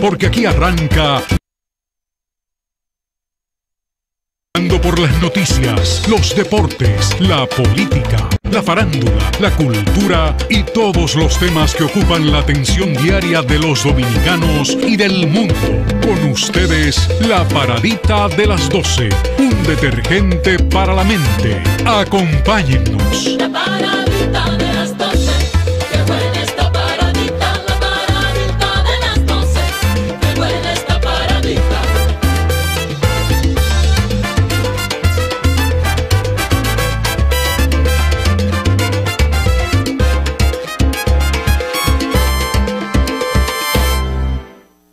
Porque aquí arranca por las noticias, los deportes, la política, la farándula, la cultura y todos los temas que ocupan la atención diaria de los dominicanos y del mundo. Con ustedes, la paradita de las 12, un detergente para la mente. Acompáñennos. La paradita de las 12, qué buena esta paradita, la paradita de las 12, qué buena esta paradita.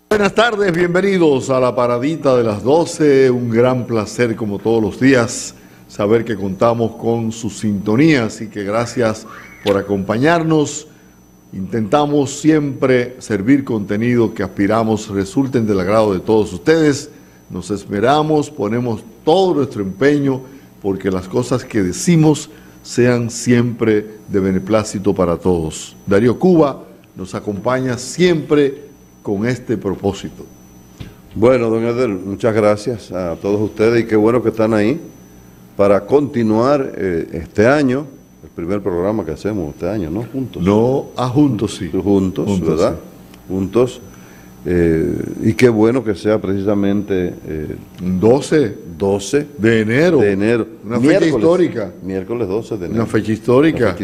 Buenas tardes, bienvenidos a la paradita de las 12, un gran placer como todos los días saber que contamos con su sintonía, así que gracias por acompañarnos. Intentamos siempre servir contenido que aspiramos resulten del agrado de todos ustedes, nos esmeramos, ponemos todo nuestro empeño porque las cosas que decimos sean siempre de beneplácito para todos. Darío Cuba nos acompaña siempre con este propósito. Bueno, don Eder, muchas gracias a todos ustedes y qué bueno que están ahí para continuar este año, el primer programa que hacemos este año, ¿no? Juntos. No, juntos sí. Juntos, ¿verdad? Sí. Juntos. Y qué bueno que sea precisamente 12 de enero. Una fecha histórica. Miércoles 12 de enero. Una fecha histórica.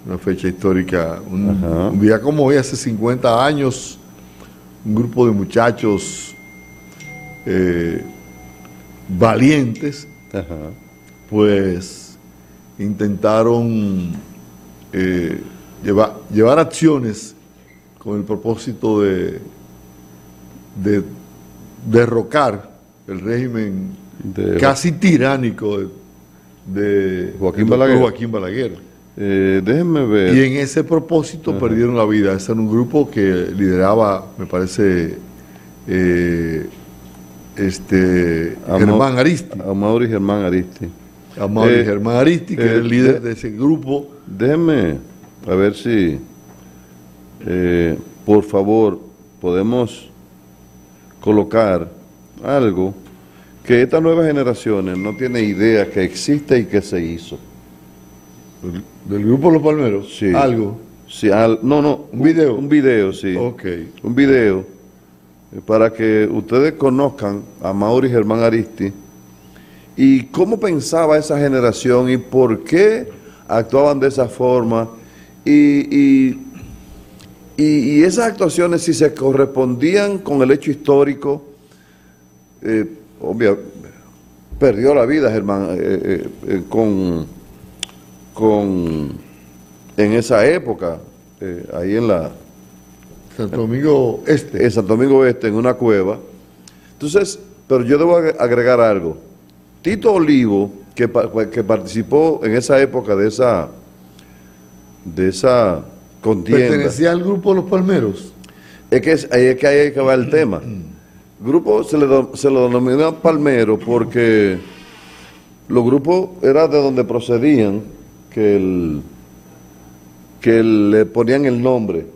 Una fecha histórica. Un día como hoy, hace 50 años, un grupo de muchachos valientes, pues intentaron llevar acciones con el propósito de derrocar el régimen casi tiránico de Joaquín Balaguer. Déjenme ver. Y en ese propósito perdieron la vida. Ese era un grupo que lideraba, me parece, Germán Aristi. Amaury Germán Aristi. Germán Aristi, que era el líder de ese grupo. Déjenme a ver si, por favor, podemos colocar algo que estas nuevas generaciones no tienen idea que existe y que se hizo. ¿Del grupo Los Palmeros? Sí. ¿Algo? Sí, un video. Un video, sí. Ok. Un video para que ustedes conozcan a Amaury Germán Aristi y cómo pensaba esa generación y por qué actuaban de esa forma y esas actuaciones, si se correspondían con el hecho histórico, obvio, perdió la vida Germán en esa época, ahí en la Santo Domingo Este. En Santo Domingo Este, en una cueva. Entonces, pero yo debo agregar algo. Tito Olivo, que participó en esa época de esa contienda. ¿Pertenecía al grupo Los Palmeros? Es que ahí que va el tema. Grupo se lo denomina Palmero porque los grupos eran de donde procedían, que le ponían el nombre,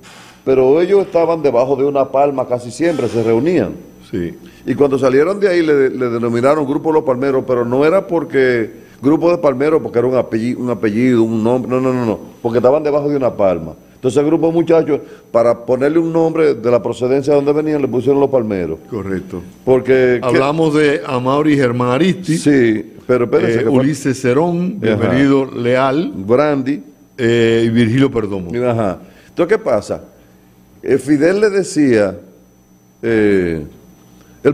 pero ellos estaban debajo de una palma casi siempre, se reunían. Sí. Y cuando salieron de ahí le denominaron Grupo Los Palmeros, pero no era porque Grupo de Palmeros, porque era un apellido, un nombre, no, porque estaban debajo de una palma. Entonces el grupo de muchachos, para ponerle un nombre de la procedencia de donde venían, le pusieron Los Palmeros. Correcto. Porque hablamos de Amaury Germán Aristi. Sí, pero espérense. Ulises Cerón, bienvenido Leal. Brandy. Y Virgilio Perdomo. Ajá. Entonces, ¿qué pasa? Fidel le decía, el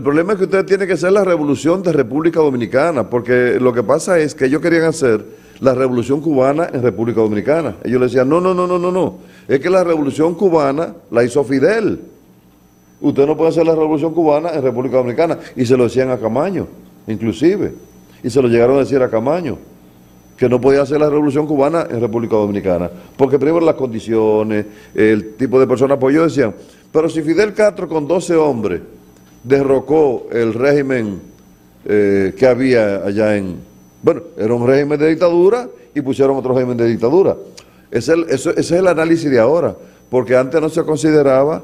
problema es que ustedes tienen que hacer la revolución de República Dominicana, porque lo que pasa es que ellos querían hacer la revolución cubana en República Dominicana. Ellos le decían, no, es que la revolución cubana la hizo Fidel. Usted no puede hacer la revolución cubana en República Dominicana. Y se lo decían a Camaño, inclusive. Y se lo llegaron a decir a Camaño, que no podía hacer la revolución cubana en República Dominicana, porque primero las condiciones, el tipo de personas, pues ellos decían, pero si Fidel Castro con 12 hombres derrocó el régimen que había allá bueno, era un régimen de dictadura y pusieron otro régimen de dictadura. Ese es el análisis de ahora, porque antes no se consideraba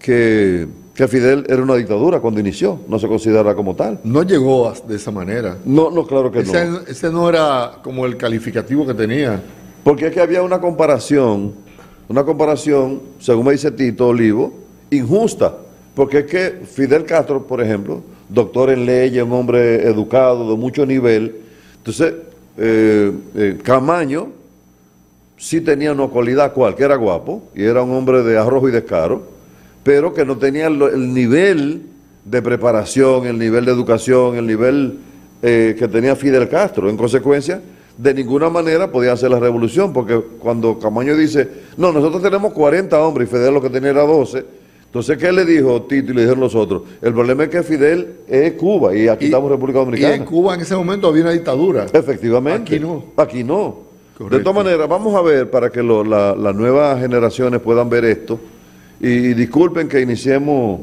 que Fidel era una dictadura cuando inició, no se considera como tal. No llegó de esa manera. No, no, claro que no. Ese no era como el calificativo que tenía. Porque es que había una comparación, según me dice Tito Olivo, injusta. Porque es que Fidel Castro, por ejemplo, doctor en leyes, un hombre educado, de mucho nivel, entonces Camaño sí tenía una cualidad cual, que era guapo, y era un hombre de arrojo y descaro, pero que no tenía el nivel de preparación, el nivel de educación, el nivel que tenía Fidel Castro. En consecuencia, de ninguna manera podía hacer la revolución, porque cuando Camaño dice, no, nosotros tenemos 40 hombres y Fidel lo que tenía era 12, entonces, ¿qué le dijo Tito y le dijeron los otros? El problema es que Fidel es Cuba y aquí estamos República Dominicana. Y en Cuba en ese momento había una dictadura. Efectivamente. Aquí no. Aquí no. Correcto. De todas maneras, vamos a ver para que las nuevas generaciones puedan ver esto. Y disculpen que iniciemos,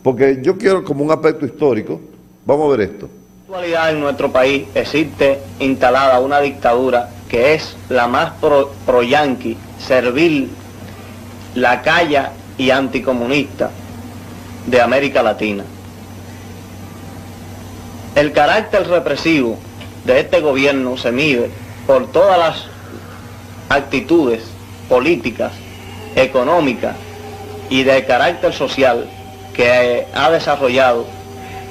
porque yo quiero como un aspecto histórico, vamos a ver esto. En la actualidad en nuestro país existe instalada una dictadura que es la más pro-yanqui, servil, lacaya y anticomunista de América Latina. El carácter represivo de este gobierno se mide por todas las actitudes políticas, económicas y de carácter social que ha desarrollado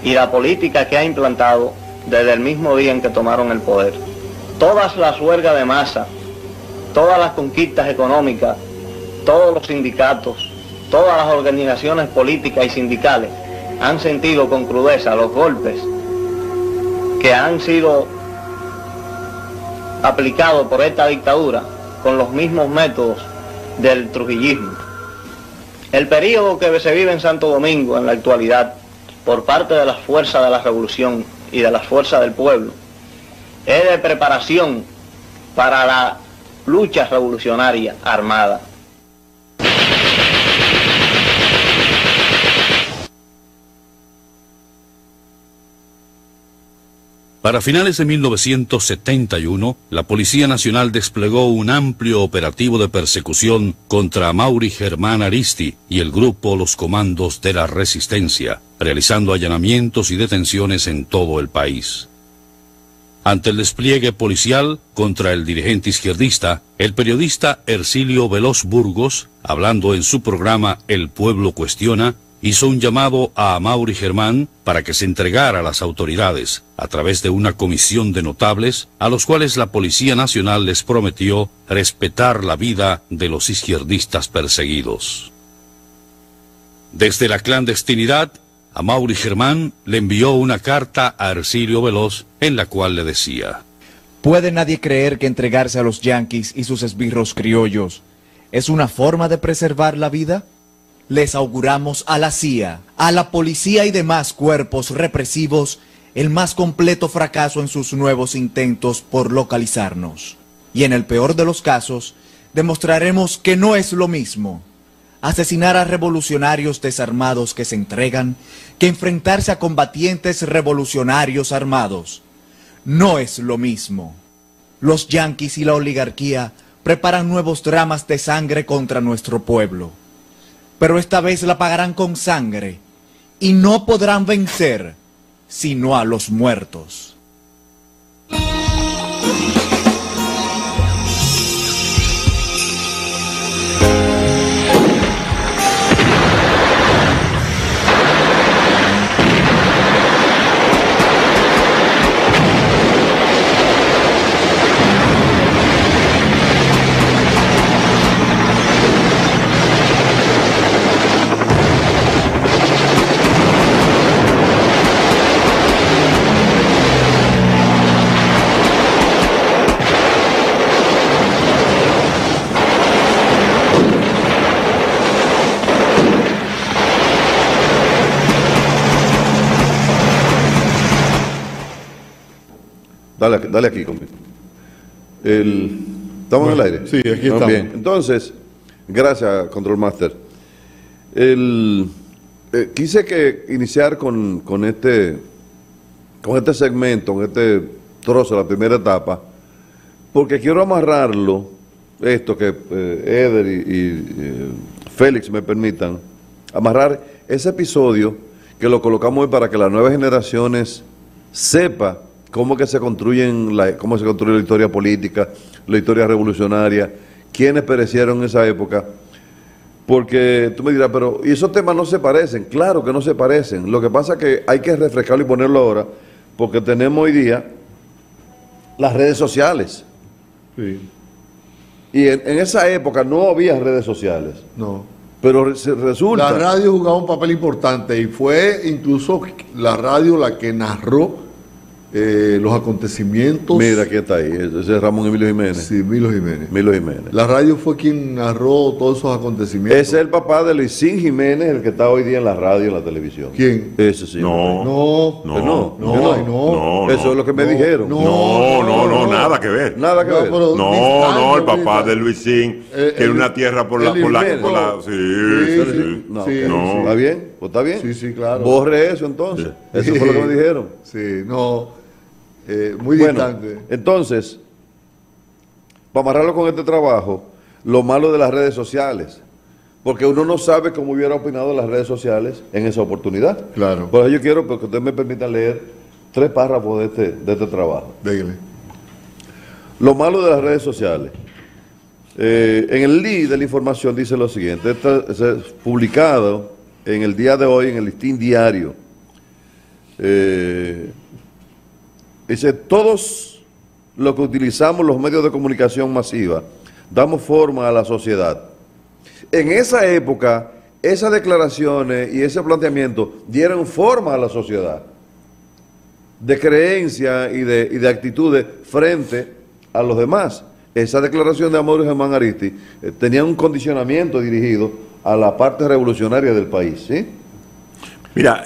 y la política que ha implantado desde el mismo día en que tomaron el poder. Todas las huelgas de masa, todas las conquistas económicas, todos los sindicatos, todas las organizaciones políticas y sindicales han sentido con crudeza los golpes que han sido aplicados por esta dictadura con los mismos métodos del trujillismo. El periodo que se vive en Santo Domingo en la actualidad por parte de las fuerzas de la revolución y de las fuerzas del pueblo es de preparación para la lucha revolucionaria armada. Para finales de 1971, la Policía Nacional desplegó un amplio operativo de persecución contra Amaury Germán Aristi y el grupo Los Comandos de la Resistencia, realizando allanamientos y detenciones en todo el país. Ante el despliegue policial contra el dirigente izquierdista, el periodista Hercilio Veloz Burgos, hablando en su programa El Pueblo Cuestiona, hizo un llamado a Amaury Germán para que se entregara a las autoridades a través de una comisión de notables a los cuales la Policía Nacional les prometió respetar la vida de los izquierdistas perseguidos. Desde la clandestinidad, Amaury Germán le envió una carta a Hercilio Veloz en la cual le decía: ¿Puede nadie creer que entregarse a los yanquis y sus esbirros criollos es una forma de preservar la vida? Les auguramos a la CIA, a la policía y demás cuerpos represivos el más completo fracaso en sus nuevos intentos por localizarnos. Y en el peor de los casos, demostraremos que no es lo mismo asesinar a revolucionarios desarmados que se entregan que enfrentarse a combatientes revolucionarios armados. No es lo mismo. Los yanquis y la oligarquía preparan nuevos dramas de sangre contra nuestro pueblo. Pero esta vez la pagarán con sangre, y no podrán vencer, sino a los muertos. Dale aquí conmigo. ¿Estamos en el aire? Sí, aquí estamos. Bien. Entonces, gracias, Control Master. Quise iniciar con este segmento, con este trozo, la primera etapa, porque quiero amarrarlo, esto que Eder y Félix me permitan, amarrar ese episodio que lo colocamos hoy para que las nuevas generaciones sepa cómo que se construyen cómo se construye la historia política, la historia revolucionaria, quiénes perecieron en esa época. Porque tú me dirás, pero ¿y esos temas no se parecen? Claro que no se parecen. Lo que pasa es que hay que refrescarlo y ponerlo ahora, porque tenemos hoy día las redes sociales. Sí. Y en esa época no había redes sociales. No. Pero resulta... La radio jugaba un papel importante y fue incluso la radio la que narró los acontecimientos. Mira, aquí está ahí, ese es Ramón Emilio Jiménez. Sí, Milo Jiménez. Milo Jiménez. La radio fue quien narró todos esos acontecimientos. Ese es el papá de Luisín Jiménez, el que está hoy día en la radio y en la televisión. ¿Quién? Ese sí. No. No. Eso es lo que me dijeron. No, nada que ver. Nada que ver. pero No, el papá distante. de Luisín, que era una tierra por la... Sí. No, Sí, ok. no. ¿Está bien? ¿Pues está bien? Sí, claro. Borre eso entonces. Eso fue lo que me dijeron. Sí, no. Muy Bueno, distante. entonces, para amarrarlo con este trabajo, lo malo de las redes sociales, porque uno no sabe cómo hubiera opinado las redes sociales en esa oportunidad. Claro. Por eso yo quiero que ustedes me permitan leer 3 párrafos de este trabajo. Dígale. Lo malo de las redes sociales. En el lead de la información dice lo siguiente, esto es publicado en el día de hoy en el Listín Diario. Dice, todos los que utilizamos los medios de comunicación masiva damos forma a la sociedad. En esa época, esas declaraciones y ese planteamiento dieron forma a la sociedad de creencia y de actitudes frente a los demás. Esa declaración de Amaury Germán Aristi tenía un condicionamiento dirigido a la parte revolucionaria del país, ¿sí? Mira,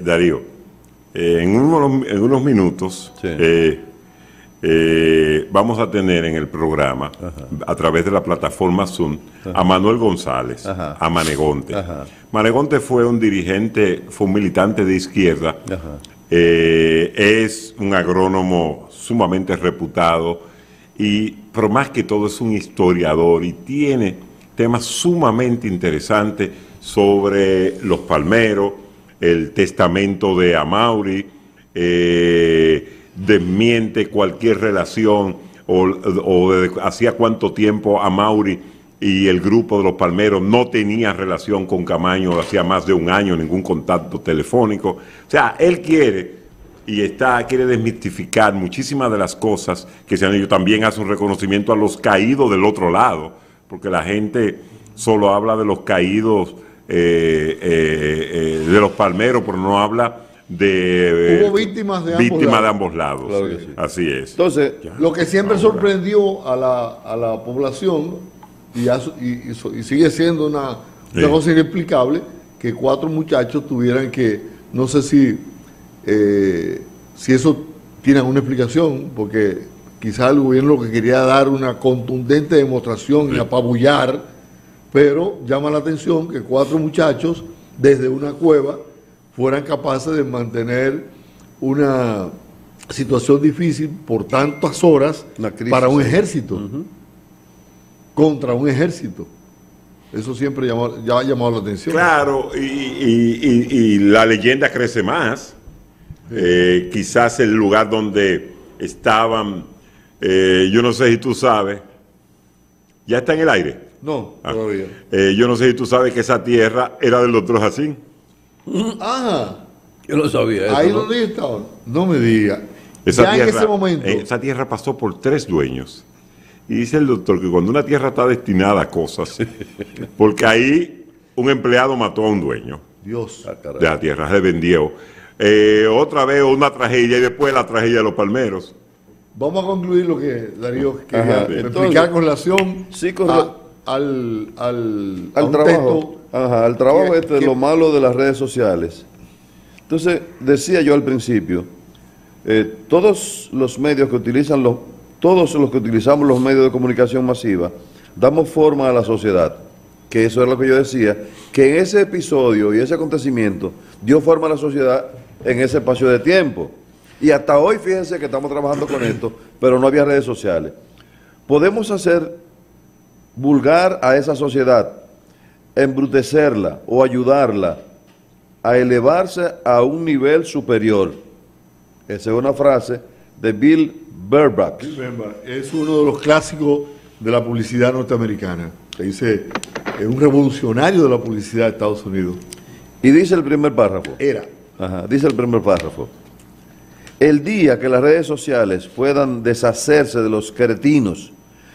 Darío, en unos minutos Sí. vamos a tener en el programa, a través de la plataforma Zoom, a Manuel González, Ajá. a Manegonte. Ajá. Manegonte fue un dirigente, fue un militante de izquierda, Ajá. es un agrónomo sumamente reputado, pero más que todo es un historiador y tiene temas sumamente interesantes sobre los palmeros, el testamento de Amaury, desmiente cualquier relación o de hacía cuánto tiempo Amaury y el grupo de los palmeros no tenían relación con Camaño, hacía más de un año, ningún contacto telefónico. O sea, él quiere desmitificar muchísimas de las cosas que se han hecho. También hace un reconocimiento a los caídos del otro lado, porque la gente solo habla de los caídos de los palmeros, pero no habla de Hubo víctimas de ambos lados. Claro que sí. Así es. Entonces, Lo que siempre sorprendió a la población y sigue siendo una cosa inexplicable que 4 muchachos tuvieran que, no sé si eso tiene una explicación, porque quizás el gobierno lo que quería dar una contundente demostración y apabullar, pero llama la atención que 4 muchachos desde una cueva fueran capaces de mantener una situación difícil por tantas horas Una crisis, para un sí. ejército, contra un ejército. Eso siempre ya ha llamado la atención. Claro, y la leyenda crece más. Quizás el lugar donde estaban, yo no sé si tú sabes, ya está en el aire. No, todavía. Yo no sé si tú sabes que esa tierra era del doctor Jacín. Ajá. yo no sabía eso. Ahí ¿no? donde estaban. No me diga. Esa Ya tierra, en ese momento. esa tierra pasó por 3 dueños. Y dice el doctor que cuando una tierra está destinada a cosas, porque ahí un empleado mató a un dueño Dios. de la tierra, se vendió. Otra vez una tragedia y después la tragedia de los palmeros. Vamos a concluir lo que Darío quería Entonces, explicar con relación sí, con al a un trabajo. texto Al trabajo que- de lo malo de las redes sociales. Entonces, decía yo al principio, todos los medios que utilizan todos los que utilizamos los medios de comunicación masiva, damos forma a la sociedad, que eso es lo que yo decía, que en ese episodio y ese acontecimiento dio forma a la sociedad en ese espacio de tiempo. Y hasta hoy, fíjense que estamos trabajando con esto, pero no había redes sociales. Podemos hacer vulgar a esa sociedad embrutecerla o ayudarla a elevarse a un nivel superior. Esa es una frase de Bill Bernbach. Es uno de los clásicos de la publicidad norteamericana. Se dice, es un revolucionario de la publicidad de Estados Unidos. Y dice el primer párrafo. Dice el primer párrafo. El día que las redes sociales puedan deshacerse de los cretinos,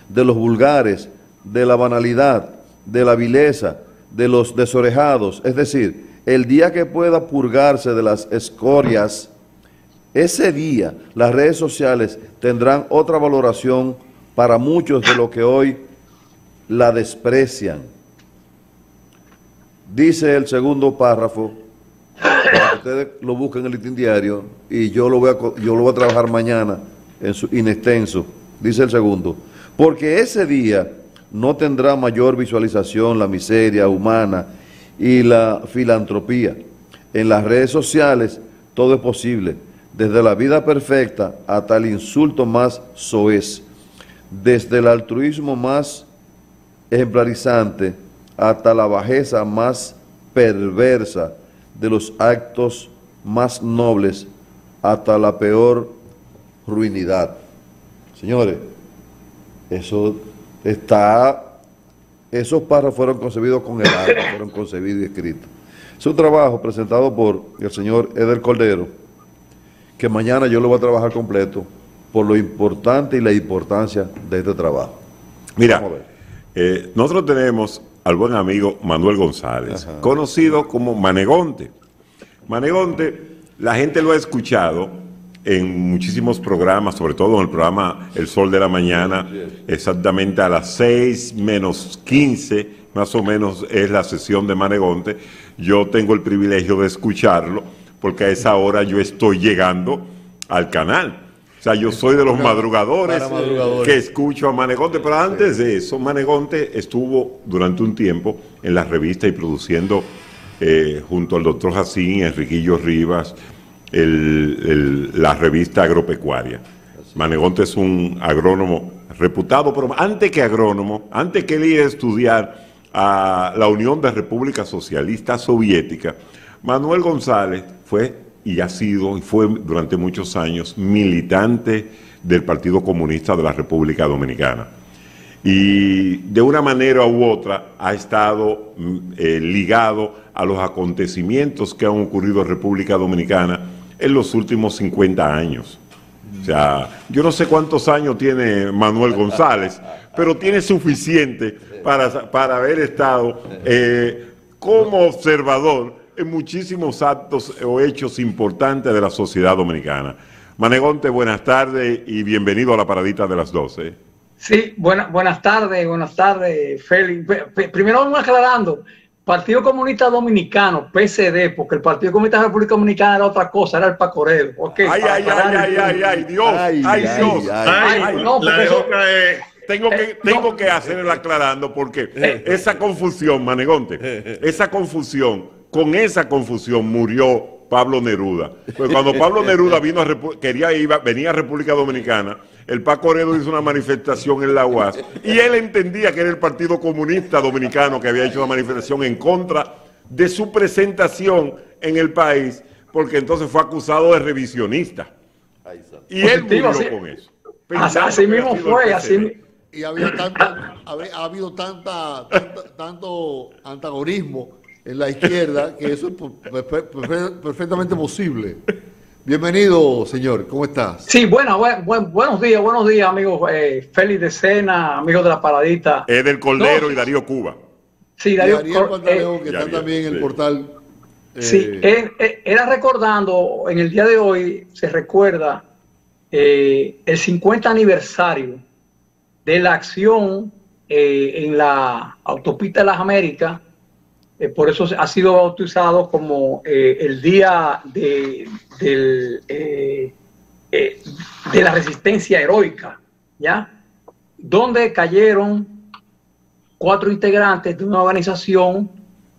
de los vulgares, de la banalidad, de la vileza, de los desorejados, es decir, el día que pueda purgarse de las escorias, ese día las redes sociales tendrán otra valoración para muchos de los que hoy la desprecian. Dice el segundo párrafo, para que ustedes lo busquen en el Listín Diario, y yo lo voy a trabajar mañana en extenso. Dice el segundo, porque ese día no tendrá mayor visualización la miseria humana y la filantropía. En las redes sociales todo es posible, desde la vida perfecta hasta el insulto más soez, desde el altruismo más ejemplarizante hasta la bajeza más perversa, de los actos más nobles hasta la peor ruinidad. Señores, esos párrafos fueron concebidos con el alma, fueron concebidos y escritos. Es un trabajo presentado por el señor Eder Cordero, que mañana yo lo voy a trabajar completo por lo importante y la importancia de este trabajo. Mira, nosotros tenemos al buen amigo Manuel González, conocido como Manegonte. Manegonte, la gente lo ha escuchado en muchísimos programas, sobre todo en el programa El Sol de la Mañana, exactamente a las 6:15, más o menos es la sesión de Manegonte. Yo tengo el privilegio de escucharlo, porque a esa hora yo estoy llegando al canal. O sea, yo soy de los madrugadores que escucho a Manegonte, pero antes de eso, Manegonte estuvo durante un tiempo en la revista y produciendo junto al doctor Jacín y Enriquillo Rivas la revista agropecuaria. Manegonte es un agrónomo reputado, pero antes que agrónomo, antes que él iba a estudiar a la Unión de República Socialista Soviética, Manuel González fue y ha sido y fue durante muchos años militante del Partido Comunista de la República Dominicana. Y de una manera u otra ha estado ligado a los acontecimientos que han ocurrido en República Dominicana en los últimos 50 años. O sea, yo no sé cuántos años tiene Manuel González, pero tiene suficiente para haber estado como observador en muchísimos actos o hechos importantes de la sociedad dominicana. Manegonte, buenas tardes y bienvenido a la paradita de las 12. Sí, buenas tardes, Félix. Primero vamos aclarando, Partido Comunista Dominicano, PCD, porque el Partido Comunista de la República Dominicana era otra cosa, era el Pacorero. Okay, ay, Dios. Tengo que hacer el aclarando porque esa confusión, Manegonte, con esa confusión murió Pablo Neruda. Pues cuando Pablo Neruda venía a República Dominicana, el Pacorero hizo una manifestación en la UAS y él entendía que era el Partido Comunista Dominicano que había hecho una manifestación en contra de su presentación en el país, porque entonces fue acusado de revisionista. Y él murió con eso. Así mismo fue, así. Y ha habido tanto antagonismo en la izquierda que eso es perfectamente posible. Bienvenido, señor, ¿cómo estás? Sí, buenos días, amigos. Félix de Sena, amigos de la paradita. Eder Cordero y Darío Cuba. Sí, Darío Pantaleón, que está también en el portal. Sí, era recordando, en el día de hoy se recuerda el 50 aniversario de la acción en la autopista de las Américas. Por eso ha sido bautizado como el día de la resistencia heroica, ¿ya? Donde cayeron 4 integrantes de una organización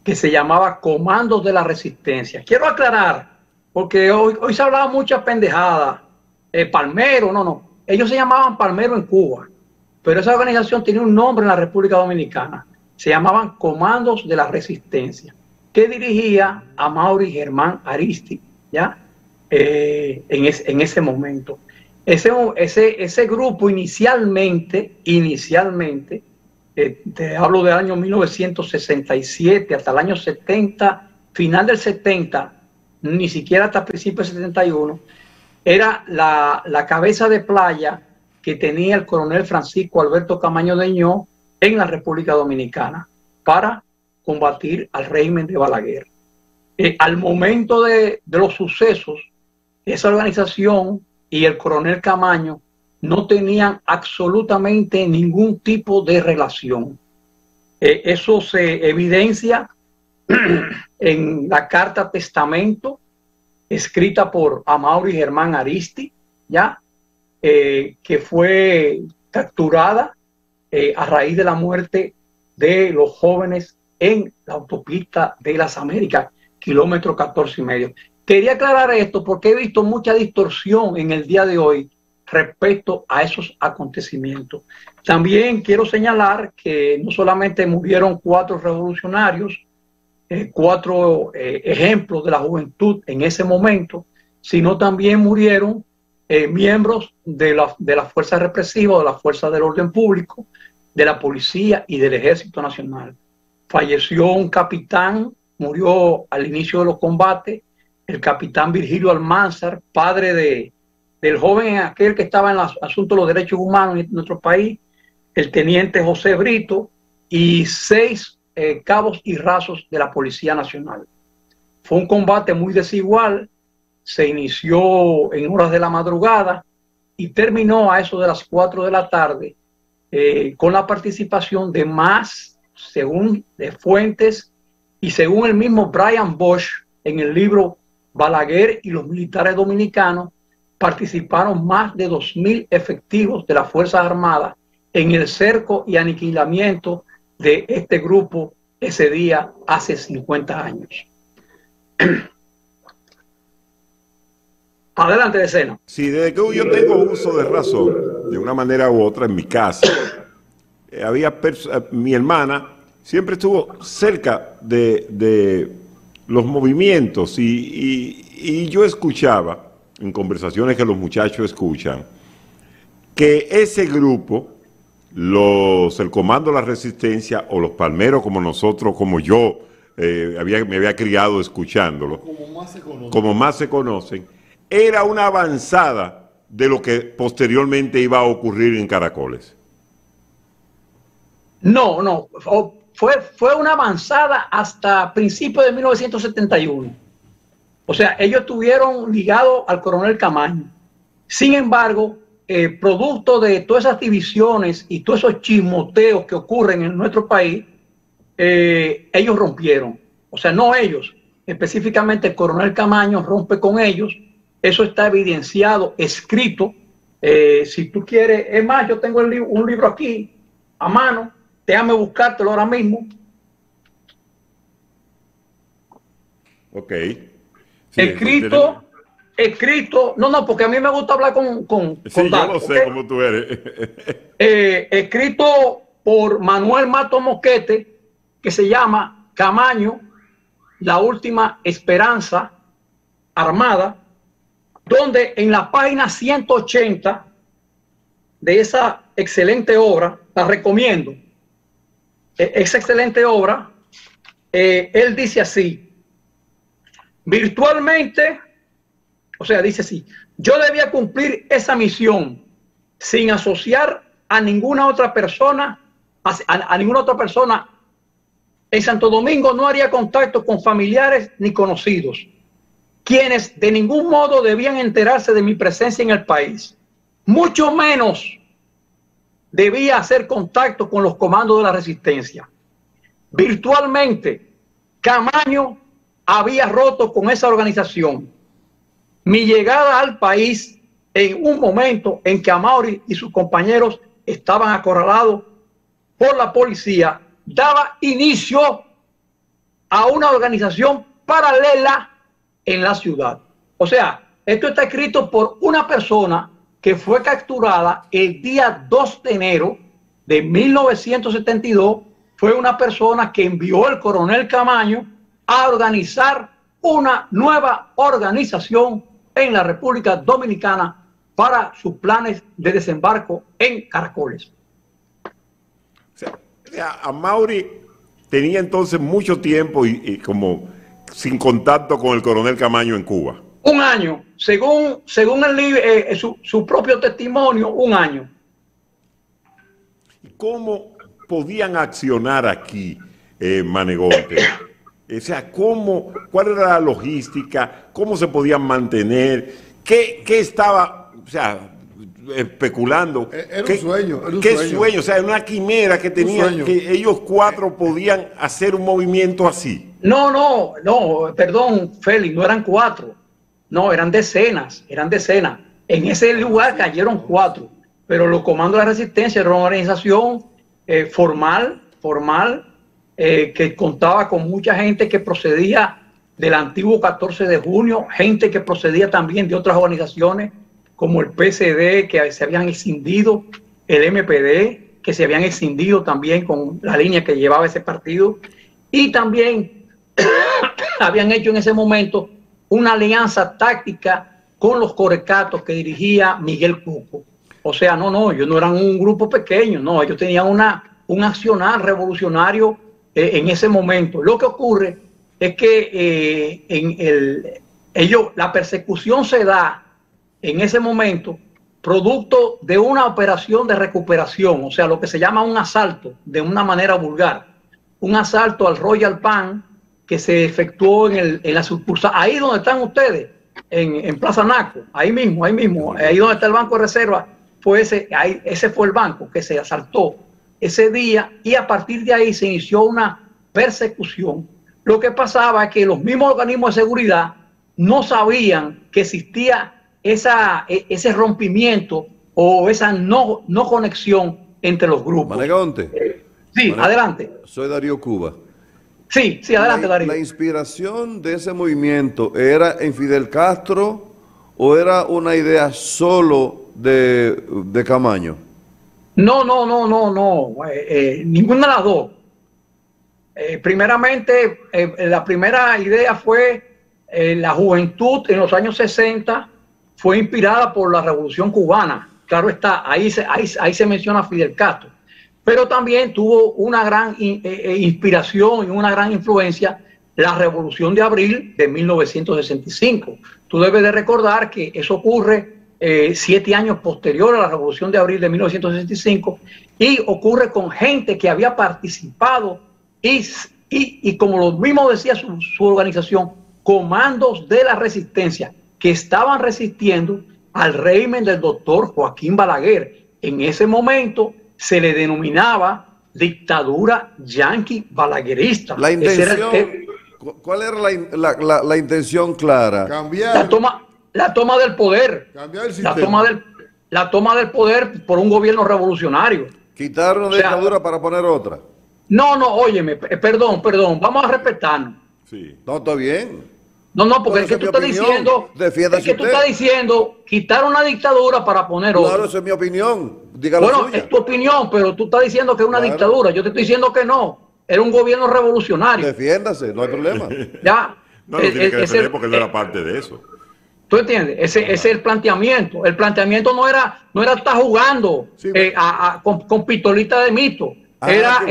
que se llamaba Comandos de la Resistencia. Quiero aclarar, porque hoy se hablaba mucha pendejada, Palmero, no, ellos se llamaban Palmero en Cuba, pero esa organización tenía un nombre en la República Dominicana. se llamaban Comandos de la Resistencia, que dirigía a Amaury Germán Aristi, ¿ya? En ese momento. Ese grupo inicialmente, te hablo del año 1967 hasta el año 70, final del 70, ni siquiera hasta principios del 71, era la cabeza de playa que tenía el coronel Francisco Alberto Camaño Deñó en la República Dominicana para combatir al régimen de Balaguer. Al momento de los sucesos, esa organización y el coronel Camaño no tenían absolutamente ningún tipo de relación. Eso se evidencia en la carta testamento escrita por Amaury Germán Aristi, ¿ya? Que fue capturada a raíz de la muerte de los jóvenes en la autopista de las Américas, kilómetro 14,5. Quería aclarar esto porque he visto mucha distorsión en el día de hoy respecto a esos acontecimientos. También quiero señalar que no solamente murieron 4 revolucionarios, 4 ejemplos de la juventud en ese momento, sino también murieron miembros de la fuerza represiva, de la fuerza del orden público, de la policía y del Ejército Nacional. Falleció un capitán, murió al inicio de los combates, el capitán Virgilio Almanzar, padre del joven aquel que estaba en el asunto de los derechos humanos en nuestro país, el teniente José Brito y 6 cabos y rasos de la Policía Nacional. Fue un combate muy desigual, se inició en horas de la madrugada y terminó a eso de las 4 de la tarde con la participación de más, según de fuentes y según el mismo Brian Bosch en el libro Balaguer y los militares dominicanos, participaron más de 2.000 efectivos de las Fuerzas Armadas en el cerco y aniquilamiento de este grupo ese día hace 50 años. Adelante, Decena. Sí, desde que yo tengo uso de razón, de una manera u otra en mi casa, mi hermana siempre estuvo cerca de los movimientos y yo escuchaba en conversaciones que los muchachos escuchan que ese grupo, el Comando de la Resistencia o los Palmeros como nosotros, como yo me había criado escuchándolo, como más se conocen, era una avanzada de lo que posteriormente iba a ocurrir en Caracoles. No, fue una avanzada hasta principios de 1971. O sea, ellos estuvieron ligados al coronel Camaño. Sin embargo, producto de todas esas divisiones y todos esos chismoteos que ocurren en nuestro país, ellos rompieron. O sea, no ellos, específicamente el coronel Camaño rompe con ellos. Eso está evidenciado, escrito. Si tú quieres, es más, yo tengo un libro aquí a mano, déjame buscártelo ahora mismo. Ok. Sí, escrito, no, porque a mí me gusta hablar con sí, datos, yo lo sé cómo tú eres. Escrito por Manuel Mato Mosquete, que se llama Camaño, la última esperanza armada, donde en la página 180 de esa excelente obra, la recomiendo, esa excelente obra, él dice así: virtualmente, o sea, dice así, yo debía cumplir esa misión sin asociar a ninguna otra persona, a ninguna otra persona. En Santo Domingo no haría contacto con familiares ni conocidos, quienes de ningún modo debían enterarse de mi presencia en el país. Mucho menos debía hacer contacto con los comandos de la resistencia. Virtualmente, Camaño había roto con esa organización. Mi llegada al país en un momento en que Amaury y sus compañeros estaban acorralados por la policía daba inicio a una organización paralela en la ciudad. O sea, esto está escrito por una persona que fue capturada el día 2 de enero de 1972 fue una persona que envió el coronel Camaño a organizar una nueva organización en la República Dominicana para sus planes de desembarco en Caracoles. O sea, Amaury tenía entonces mucho tiempo y como sin contacto con el coronel Camaño en Cuba. Un año, según su propio testimonio, un año. ¿Cómo podían accionar aquí, Manegonte? O sea, ¿cuál era la logística? ¿Cómo se podían mantener? ¿Qué estaba, o sea, especulando? Era un sueño. ¿Qué sueño? O sea, era una quimera que tenían, que ellos cuatro podían hacer un movimiento así. No, perdón, Félix, no eran cuatro. No, eran decenas. En ese lugar cayeron cuatro, pero los comandos de la resistencia era una organización formal, que contaba con mucha gente que procedía del antiguo 14 de junio, gente que procedía también de otras organizaciones como el PCD, que se habían escindido, el MPD, que se habían escindido también con la línea que llevaba ese partido, y también habían hecho en ese momento una alianza táctica con los corecatos que dirigía Miguel Cuco. O sea, ellos no eran un grupo pequeño, no, ellos tenían un accionar revolucionario en ese momento. Lo que ocurre es que la persecución se da en ese momento producto de una operación de recuperación, o sea, lo que se llama un asalto, de una manera vulgar, un asalto al Royal Pan que se efectuó en la sucursal, ahí donde están ustedes, en Plaza Naco, ahí mismo, ahí donde está el Banco de Reserva, ese fue el banco que se asaltó ese día, y a partir de ahí se inició una persecución. Lo que pasaba es que los mismos organismos de seguridad no sabían que existía ese rompimiento o esa no conexión entre los grupos. Manegonte. Sí, adelante. Soy Darío Cuba. Sí, adelante, Darío. ¿La inspiración de ese movimiento era en Fidel Castro o era una idea solo de Camaño? No. Ninguna de las dos. Primeramente, la primera idea fue la juventud en los años 60 fue inspirada por la Revolución Cubana. Claro está, ahí se menciona a Fidel Castro. Pero también tuvo una gran inspiración y una gran influencia la Revolución de Abril de 1965. Tú debes de recordar que eso ocurre 7 años posterior a la Revolución de Abril de 1965 y ocurre con gente que había participado y como lo mismo decía su organización, comandos de la resistencia que estaban resistiendo al régimen del doctor Joaquín Balaguer. En ese momento se le denominaba dictadura yanqui balaguerista. La intención, ¿cuál era la intención clara? Cambiar. La toma del poder. Cambiar el sistema. La toma del poder por un gobierno revolucionario. Quitar una dictadura para poner otra. No, óyeme, perdón, vamos a respetarnos. Sí. No, está bien. No, porque es que tú estás diciendo, tú estás diciendo quitar una dictadura para poner otra. Claro, esa es mi opinión. Dígalo. Bueno, es tu opinión, pero tú estás diciendo que es una dictadura. Yo te estoy diciendo que no. Era un gobierno revolucionario. Defiéndase, no hay problema. Ya. No tiene que defender porque él era parte de eso. ¿Tú entiendes? Ese es el planteamiento. El planteamiento no era estar jugando con pistolita de mito. Era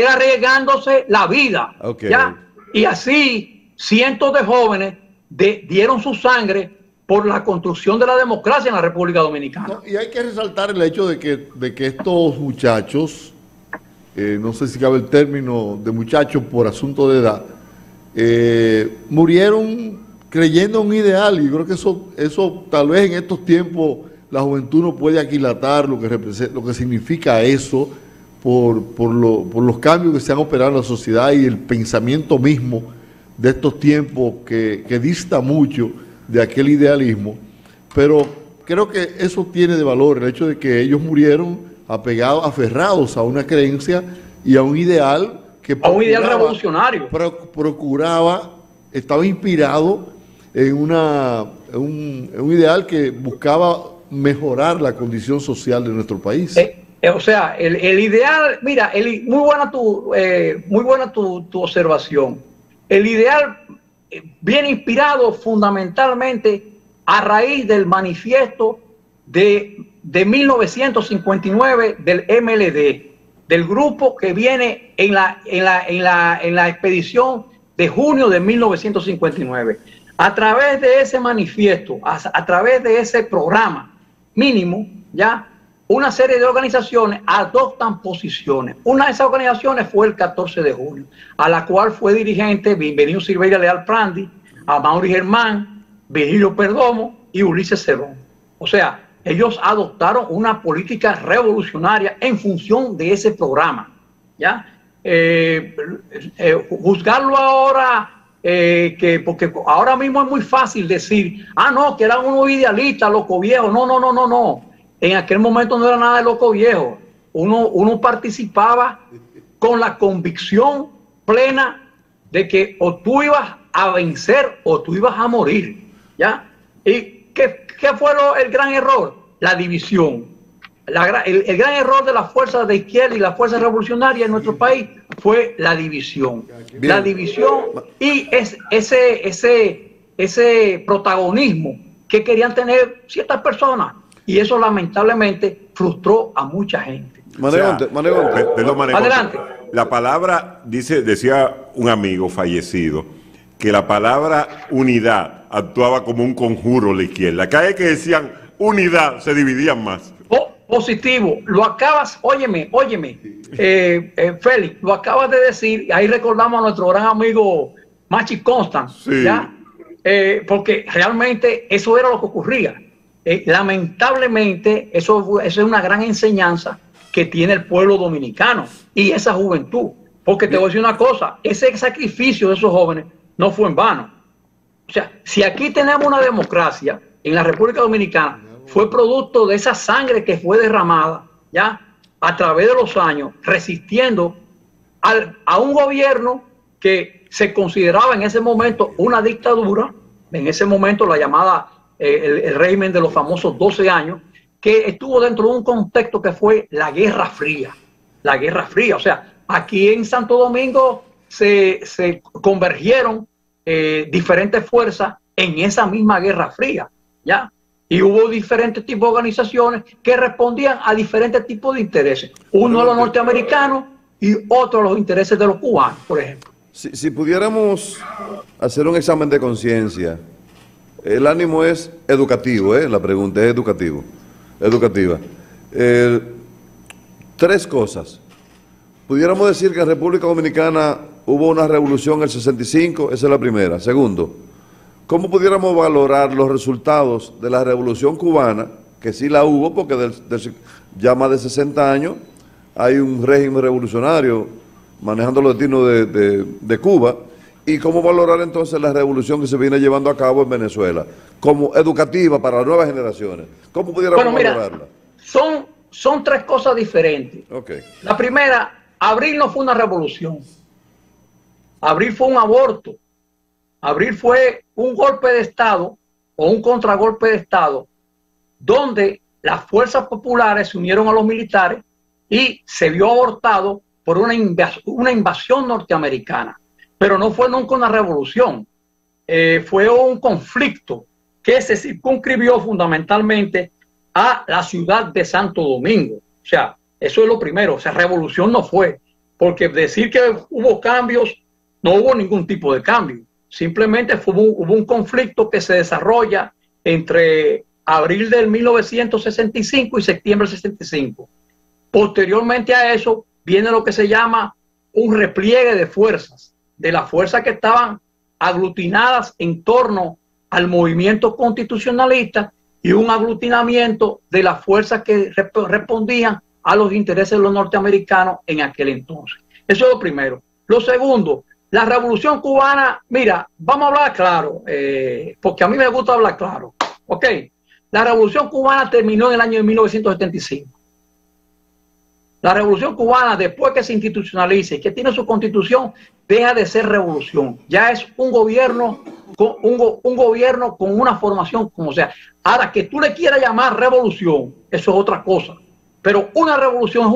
arriesgándose la vida. Okay. ¿Ya? Y así cientos de jóvenes dieron su sangre por la construcción de la democracia en la República Dominicana. No, y hay que resaltar el hecho de que estos muchachos, no sé si cabe el término de muchachos por asunto de edad, murieron creyendo en un ideal, y creo que eso tal vez en estos tiempos la juventud no puede aquilatar lo que significa eso por los cambios que se han operado en la sociedad y el pensamiento mismo de estos tiempos que dista mucho de aquel idealismo. Pero creo que eso tiene de valor, el hecho de que ellos murieron aferrados a una creencia y a un ideal que a un ideal revolucionario. Estaba inspirado en un ideal que buscaba mejorar la condición social de nuestro país. O sea, el ideal, mira, muy buena tu observación. El ideal viene inspirado fundamentalmente a raíz del manifiesto de 1959 del MLD, del grupo que viene en la expedición de junio de 1959. A través de ese manifiesto, a través de ese programa mínimo, ya una serie de organizaciones adoptan posiciones. Una de esas organizaciones fue el 14 de junio, a la cual fue dirigente Bienvenido Silveira Leal Prandi, Amaury Germán, Virgilio Perdomo y Ulises Cerón. O sea, ellos adoptaron una política revolucionaria en función de ese programa. ¿Ya? Juzgarlo ahora, porque ahora mismo es muy fácil decir, no, que eran unos idealistas, locos viejos. No. En aquel momento no era nada de loco viejo. Uno participaba con la convicción plena de que o tú ibas a vencer o tú ibas a morir. ¿Ya? ¿Y qué fue el gran error? La división. El gran error de las fuerzas de izquierda y las fuerzas revolucionarias en nuestro país fue la división. Bien. La división y ese protagonismo que querían tener ciertas personas. Y eso lamentablemente frustró a mucha gente. Adelante. La palabra, decía un amigo fallecido, que la palabra unidad actuaba como un conjuro a la izquierda. Cada vez que decían unidad, se dividían más. Positivo, lo acabas, óyeme, Félix, lo acabas de decir, ahí recordamos a nuestro gran amigo Machi Constant, sí. ¿Ya? Porque realmente eso era lo que ocurría. Lamentablemente, eso es una gran enseñanza que tiene el pueblo dominicano y esa juventud. Porque te voy a decir una cosa, ese sacrificio de esos jóvenes no fue en vano. O sea, si aquí tenemos una democracia en la República Dominicana, fue producto de esa sangre que fue derramada, ¿ya? A través de los años, resistiendo a un gobierno que se consideraba en ese momento una dictadura, en ese momento la llamada el régimen de los famosos 12 años, que estuvo dentro de un contexto que fue la Guerra Fría. La Guerra Fría, o sea, aquí en Santo Domingo se convergieron diferentes fuerzas en esa misma Guerra Fría, ¿ya? Y hubo diferentes tipos de organizaciones que respondían a diferentes tipos de intereses. Uno a los norteamericanos y otro a los intereses de los cubanos, por ejemplo. Si pudiéramos hacer un examen de conciencia, el ánimo es educativo, la pregunta es educativa. Tres cosas. Pudiéramos decir que en República Dominicana hubo una revolución en el 65, esa es la primera. Segundo, ¿cómo pudiéramos valorar los resultados de la Revolución Cubana? Que sí la hubo, porque ya más de 60 años hay un régimen revolucionario manejando los destinos de Cuba. ¿Y cómo valorar entonces la revolución que se viene llevando a cabo en Venezuela? Como educativa para las nuevas generaciones. ¿Cómo pudiéramos valorarla? Son tres cosas diferentes. Okay. La primera, abril no fue una revolución. Abril fue un aborto. Abril fue un golpe de Estado o un contragolpe de Estado donde las fuerzas populares se unieron a los militares y se vio abortado por una invasión norteamericana. Pero no fue nunca una revolución. Fue un conflicto que se circunscribió fundamentalmente a la ciudad de Santo Domingo. O sea, eso es lo primero. O sea, revolución no fue. Porque decir que hubo cambios, no hubo ningún tipo de cambio. Simplemente hubo un conflicto que se desarrolla entre abril del 1965 y septiembre del 65. Posteriormente a eso viene lo que se llama un repliegue de fuerzas, de las fuerzas que estaban aglutinadas en torno al movimiento constitucionalista y un aglutinamiento de las fuerzas que respondían a los intereses de los norteamericanos en aquel entonces. Eso es lo primero. Lo segundo, la Revolución Cubana, mira, vamos a hablar claro, porque a mí me gusta hablar claro. Ok, la Revolución Cubana terminó en el año de 1975. La Revolución Cubana, después que se institucionalice y que tiene su constitución, deja de ser revolución. Ya es un gobierno con una formación como sea. Ahora, que tú le quieras llamar revolución, eso es otra cosa. Pero una revolución es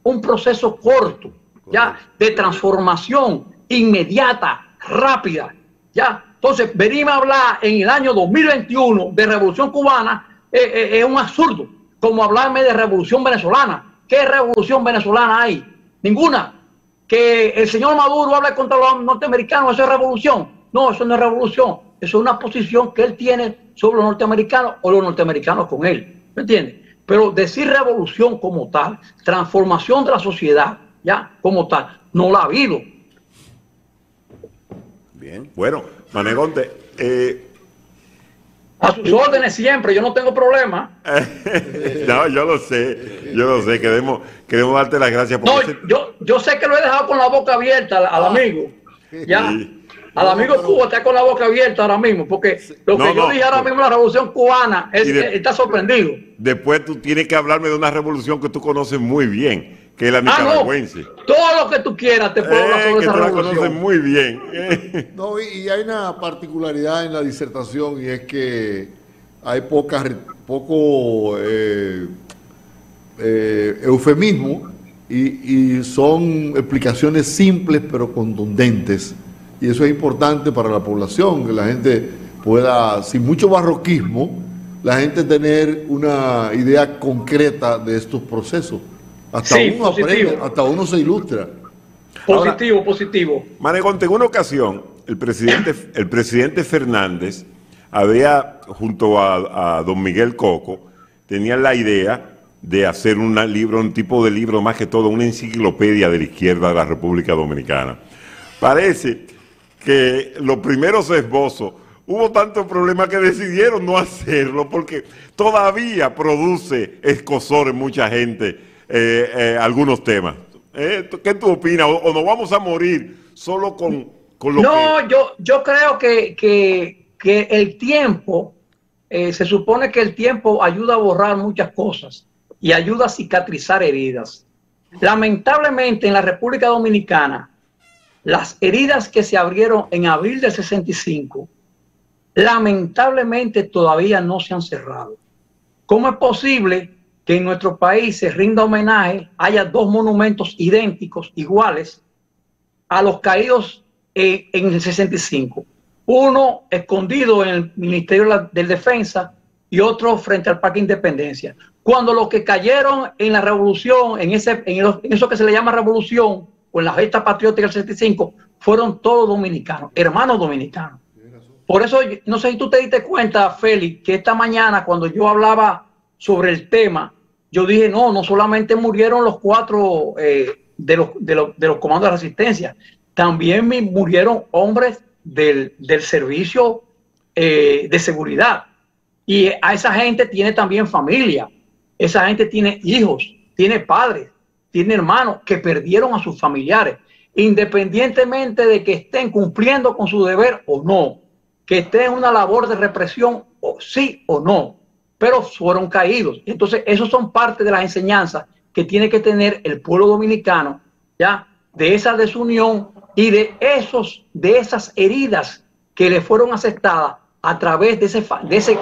un proceso corto, ya, de transformación inmediata, rápida, ya. Entonces, venirme a hablar en el año 2021 de revolución cubana es un absurdo, como hablarme de revolución venezolana. ¿Qué revolución venezolana hay? Ninguna. Que el señor Maduro hable contra los norteamericanos, ¿eso es revolución? No, eso no es revolución. Eso es una posición que él tiene sobre los norteamericanos o los norteamericanos con él. ¿Me entiendes? Pero decir revolución como tal, transformación de la sociedad, ya, como tal, no la ha habido. Bien. Bueno, Manegonte, a sus órdenes siempre, yo no tengo problema. no, yo lo sé, queremos darte las gracias. No, yo sé que lo he dejado con la boca abierta al amigo, ya. Sí. Al amigo Cuba está con la boca abierta ahora mismo, porque lo que yo dije ahora mismo en la revolución cubana, está sorprendido. Después tú tienes que hablarme de una revolución que tú conoces muy bien, que es la nicaragüense. No, todo lo que tú quieras te puedo hablar sobre esa revolución. Que tú la conoces muy bien. No, y hay una particularidad en la disertación, y es que hay poco eufemismo, y son explicaciones simples pero contundentes. Y eso es importante para la población, que la gente pueda, sin mucho barroquismo, la gente tener una idea concreta de estos procesos. Hasta sí, uno aprende, hasta uno se ilustra. Positivo. Manegonte, en una ocasión, el presidente Fernández había, junto a don Miguel Coco, tenían la idea de hacer un tipo de libro, más que todo, una enciclopedia de la izquierda de la República Dominicana. Parece que los primeros esbozos hubo tantos problemas que decidieron no hacerlo, porque todavía produce escosor en mucha gente algunos temas. ¿Qué tú opinas? ¿O nos vamos a morir solo con lo que...? Yo creo que el tiempo, se supone que el tiempo ayuda a borrar muchas cosas y ayuda a cicatrizar heridas. Lamentablemente en la República Dominicana, las heridas que se abrieron en abril del 65, lamentablemente todavía no se han cerrado. ¿Cómo es posible que en nuestro país se rinda homenaje, haya dos monumentos idénticos, iguales, a los caídos en el 65? Uno escondido en el Ministerio de Defensa y otro frente al Parque Independencia. Cuando los que cayeron en la revolución, en eso que se le llama revolución, o en la gesta patriótica del 65, fueron todos dominicanos, hermanos dominicanos. Por eso, no sé si tú te diste cuenta, Félix, que esta mañana cuando yo hablaba sobre el tema, yo dije, no solamente murieron los 4 de los comandos de resistencia, también murieron hombres del servicio de seguridad. Y a esa gente tiene también familia, esa gente tiene hijos, tiene padres, tiene hermanos que perdieron a sus familiares, independientemente de que estén cumpliendo con su deber o no, que estén en una labor de represión o sí o no, pero fueron caídos. Entonces, esos son parte de las enseñanzas que tiene que tener el pueblo dominicano, ya, de esa desunión y de esas heridas que le fueron aceptadas a través de ese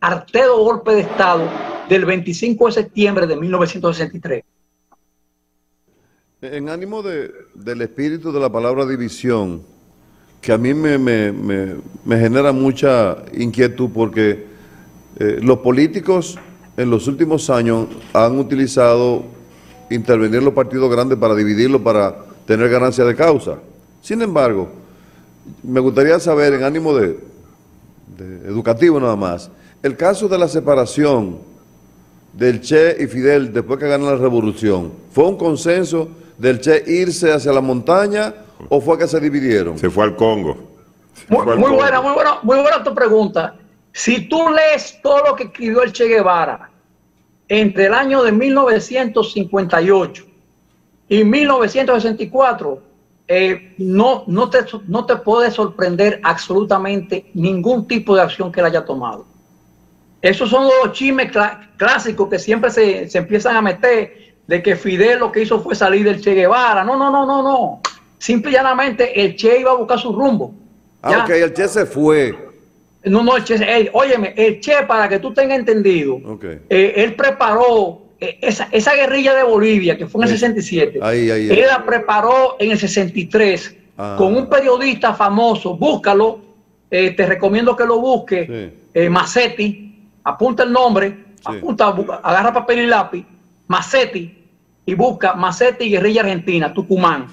artero golpe de Estado del 25 de septiembre de 1963. En ánimo del espíritu de la palabra división, que a mí me genera mucha inquietud, porque los políticos en los últimos años han utilizado intervenir los partidos grandes para dividirlos, para tener ganancia de causa. Sin embargo, me gustaría saber, en ánimo de educativo nada más, el caso de la separación del Che y Fidel después que ganó la revolución, ¿fue un consenso del Che irse hacia la montaña o fue que se dividieron? Se fue al Congo. Muy buena tu pregunta. Si tú lees todo lo que escribió el Che Guevara entre el año de 1958 y 1964, no te puede sorprender absolutamente ningún tipo de acción que él haya tomado. Esos son los chismes clásicos que siempre se empiezan a meter, de que Fidel lo que hizo fue salir del Che Guevara. No. Simple y llanamente el Che iba a buscar su rumbo. Ok, el Che se fue. No, el Che, óyeme, el Che, para que tú tengas entendido, él preparó esa guerrilla de Bolivia, que fue en el 67, él la preparó en el 63 con un periodista famoso. Búscalo, te recomiendo que lo busques, Massetti, apunta el nombre, agarra papel y lápiz, Massetti, y busca Massetti guerrilla argentina, Tucumán.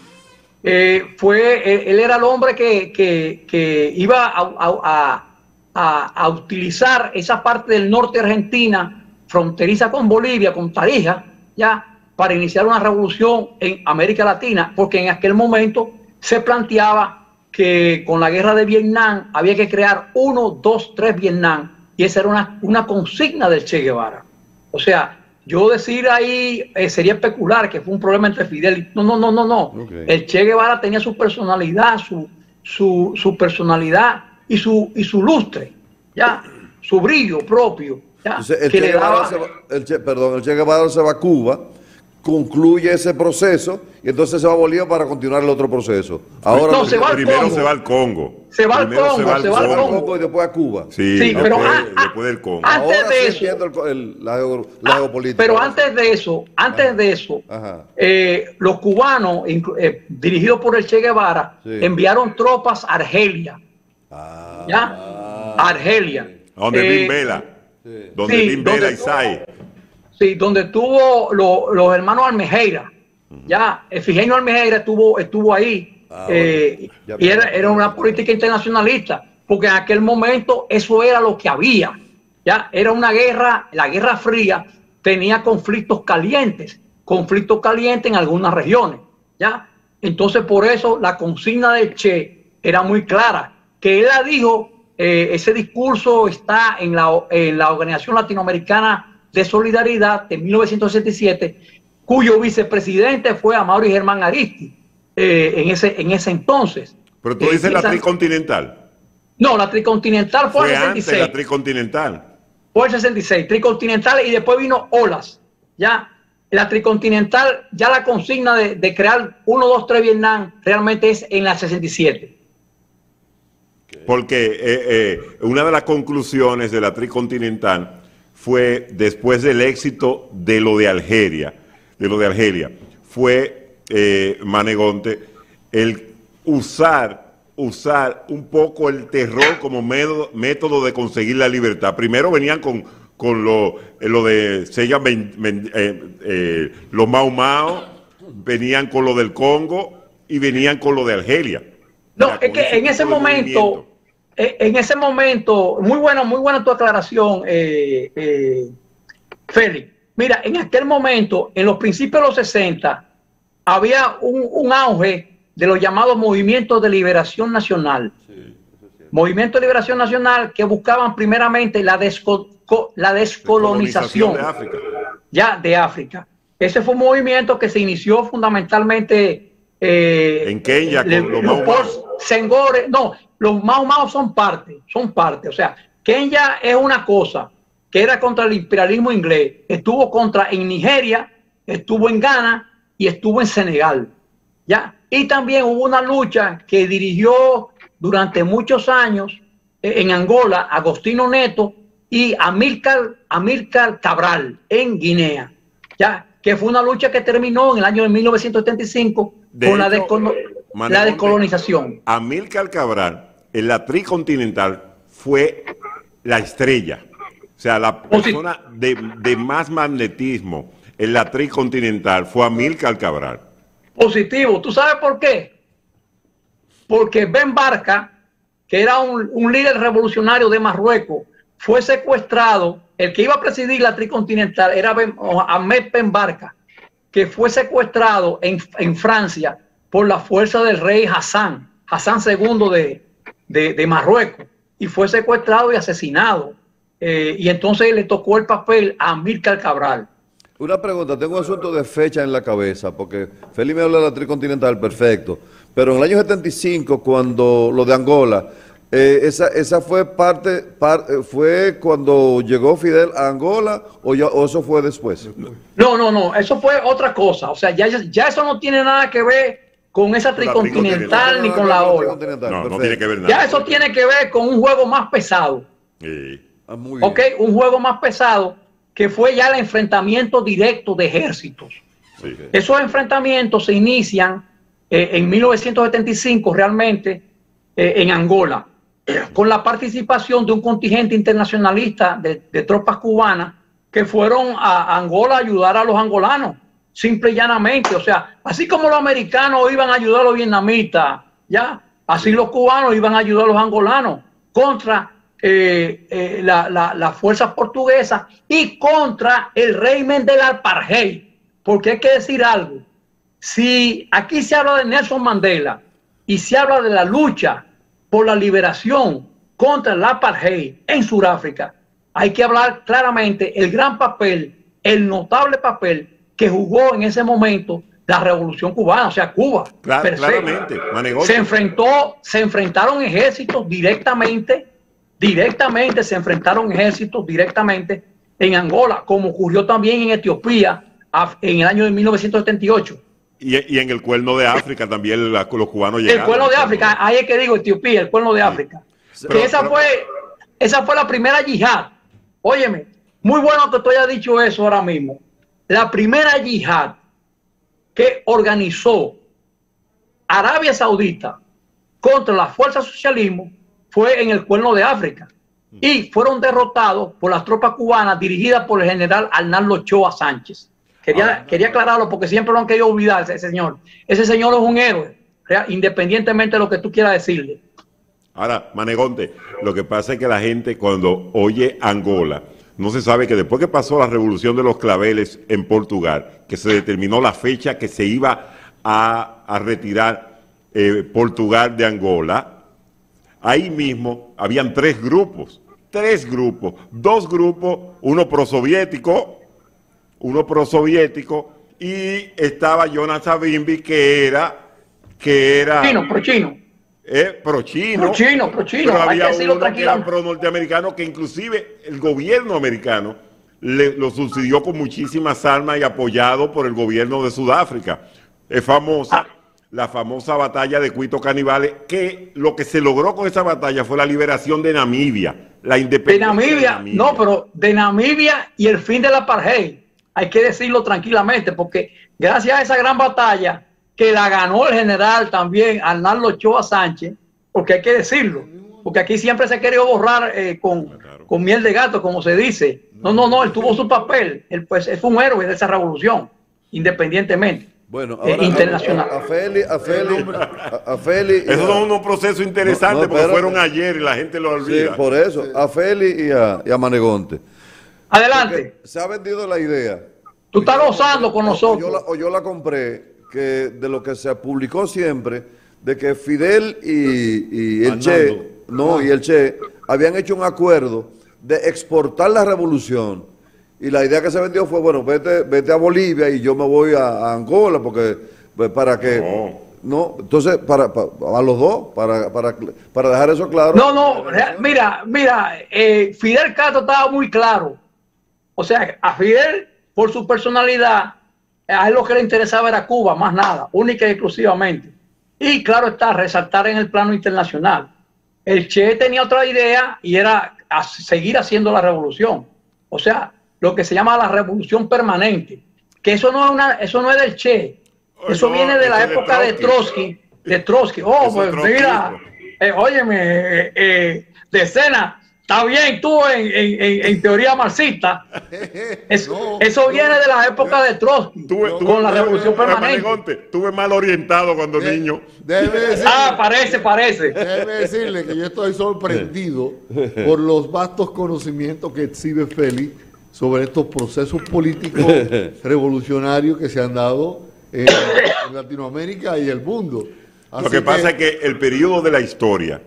Él era el hombre que iba a utilizar esa parte del norte de Argentina, fronteriza con Bolivia, con Tarija, ya, para iniciar una revolución en América Latina, porque en aquel momento se planteaba que con la guerra de Vietnam había que crear 1, 2, 3 Vietnam, y esa era una consigna del Che Guevara. O sea, yo decir ahí sería especular que fue un problema entre Fidel y... No. El Che Guevara tenía su personalidad, su personalidad y su lustre, ya, su brillo propio. Entonces, el Che Guevara se va a Cuba, concluye ese proceso y entonces se va a Bolivia para continuar el otro proceso. Ahora primero se va al Congo. Se va al Congo y después a Cuba. Sí, pero después del Congo. Antes de eso, la geopolítica. Pero antes de eso, los cubanos, dirigidos por el Che Guevara, enviaron tropas a Argelia. Argelia. Donde Bin Bella. Donde Bin Bella y Say. Sí, donde estuvo los hermanos Almejeira. Ya, Efigenia Almejeira estuvo ahí. Y era una política internacionalista, porque en aquel momento eso era lo que había. Ya, era una guerra, la Guerra Fría tenía conflictos calientes en algunas regiones. Ya, entonces por eso la consigna del Che era muy clara, que él la dijo. Ese discurso está en la Organización Latinoamericana de Solidaridad de 1967, cuyo vicepresidente fue Amaury Germán Aristi en ese entonces. Pero tú dices la tricontinental. No, la tricontinental fue el 66. Antes la tricontinental. Fue el 66, tricontinental, y después vino Olas. Ya, la tricontinental, ya la consigna de crear 1, 2, 3 Vietnam realmente es en la 67. Porque una de las conclusiones de la tricontinental fue, después del éxito de lo de Argelia, fue, Manegonte, el usar un poco el terror como método de conseguir la libertad. Primero venían con lo de los Mau Mau, venían con lo del Congo y venían con lo de Argelia. No, es que en ese momento, muy buena tu aclaración, Félix. Mira, en aquel momento, en los principios de los 60, había un auge de los llamados movimientos de liberación nacional. Movimientos de liberación nacional que buscaban primeramente la descolonización de África. Ese fue un movimiento que se inició fundamentalmente en Kenia con los Mau Mau. Sengore, no, los Mau Mau son parte. O sea, Kenia es una cosa que era contra el imperialismo inglés, estuvo en Nigeria, estuvo en Ghana y estuvo en Senegal. ¿Ya? Y también hubo una lucha que dirigió durante muchos años en Angola Agostino Neto y Amílcar Cabral en Guinea, ¿ya? Que fue una lucha que terminó en el año de 1975 con la descolonización. Amílcar Cabral en la tricontinental fue la estrella, o sea, la persona de más magnetismo en la tricontinental fue Amílcar Cabral. Positivo. ¿Tú sabes por qué? Porque Ben Barka, que era un líder revolucionario de Marruecos, fue secuestrado. El que iba a presidir la tricontinental era Ahmed Ben Barka, que fue secuestrado en Francia por la fuerza del rey Hassan II de Marruecos, y fue secuestrado y asesinado. Y entonces le tocó el papel a Amílcar Cabral. Una pregunta, tengo un asunto de fecha en la cabeza, porque Félix me habla de la tricontinental, perfecto, pero en el año 75, cuando lo de Angola, esa fue fue cuando llegó Fidel a Angola, o eso fue después. No, eso fue otra cosa. O sea, ya eso no tiene nada que ver con esa tricontinental ni con la ola. No tiene que ver nada. Ya eso tiene que ver con un juego más pesado. Sí. Ok, un juego más pesado que fue ya el enfrentamiento directo de ejércitos. Sí. Esos enfrentamientos se inician en 1975 realmente en Angola, con la participación de un contingente internacionalista de tropas cubanas que fueron a Angola a ayudar a los angolanos, simple y llanamente. O sea, así como los americanos iban a ayudar a los vietnamitas, ya, así los cubanos iban a ayudar a los angolanos contra las fuerzas portuguesas y contra el régimen del apartheid. Porque hay que decir algo, si aquí se habla de Nelson Mandela y se habla de la lucha por la liberación contra el apartheid en Sudáfrica, hay que hablar claramente el gran papel, el notable papel que jugó en ese momento la Revolución Cubana, o sea, Cuba. Claramente, se enfrentaron ejércitos directamente se enfrentaron ejércitos directamente en Angola, como ocurrió también en Etiopía en el año de 1978. Y en el Cuerno de África también los cubanos llegaron. El Cuerno de África, ahí es que digo Etiopía, el Cuerno de África. Sí. Que esa fue la primera yihad. Óyeme, muy bueno que tú hayas dicho eso ahora mismo. La primera yihad que organizó Arabia Saudita contra la fuerza socialismo fue en el Cuerno de África. Y fueron derrotados por las tropas cubanas dirigidas por el general Arnaldo Ochoa Sánchez. Quería aclararlo porque siempre lo han querido olvidar ese señor. Ese señor es un héroe, independientemente de lo que tú quieras decirle. Ahora, Manegonte, lo que pasa es que la gente cuando oye Angola, no se sabe que después que pasó la revolución de los claveles en Portugal, que se determinó la fecha que se iba a retirar Portugal de Angola, ahí mismo habían tres grupos, dos grupos, uno prosoviético y estaba Jonas Savimbi que era pro-chino, pero había uno que era pro-norteamericano, que inclusive el gobierno americano lo subsidió con muchísimas armas y apoyado por el gobierno de Sudáfrica. Es famosa la famosa batalla de Cuito Canibales, que lo que se logró con esa batalla fue la liberación de Namibia, la independencia de Namibia. No, pero de Namibia y el fin del apartheid, hay que decirlo tranquilamente, porque gracias a esa gran batalla que la ganó el general también Arnaldo Ochoa Sánchez, porque hay que decirlo, porque aquí siempre se ha querido borrar con miel de gato, como se dice. No, él tuvo su papel, él fue un héroe de esa revolución, independientemente. Bueno, ahora, internacional. A Feli. Eso es un proceso interesante porque fueron ayer y la gente lo olvida. Sí, por eso, a Feli y a Manegonte. Adelante. Porque se ha vendido la idea. Tú estás gozando con nosotros. Yo la compré, que de lo que se publicó siempre, de que Fidel y el Che habían hecho un acuerdo de exportar la revolución. Y la idea que se vendió fue, bueno, vete a Bolivia y yo me voy a Angola, porque para que... No, entonces, para a los dos, para dejar eso claro. Mira, Fidel Castro estaba muy claro. O sea, a Fidel, por su personalidad, a él lo que le interesaba era Cuba, más nada, única y exclusivamente. Y claro está, resaltar en el plano internacional. El Che tenía otra idea y era seguir haciendo la revolución. O sea, lo que se llama la revolución permanente, que eso no es del Che, eso viene de la época de Trotsky. Oh, pues mira, óyeme, Decena, está bien tú en teoría marxista. Eso viene de la época de Trotsky, con la revolución permanente. Estuve mal orientado cuando niño. Parece. Déjeme decirle que yo estoy sorprendido por los vastos conocimientos que exhibe Félix sobre estos procesos políticos revolucionarios que se han dado en Latinoamérica y el mundo. Así lo que pasa es que el periodo de la historia,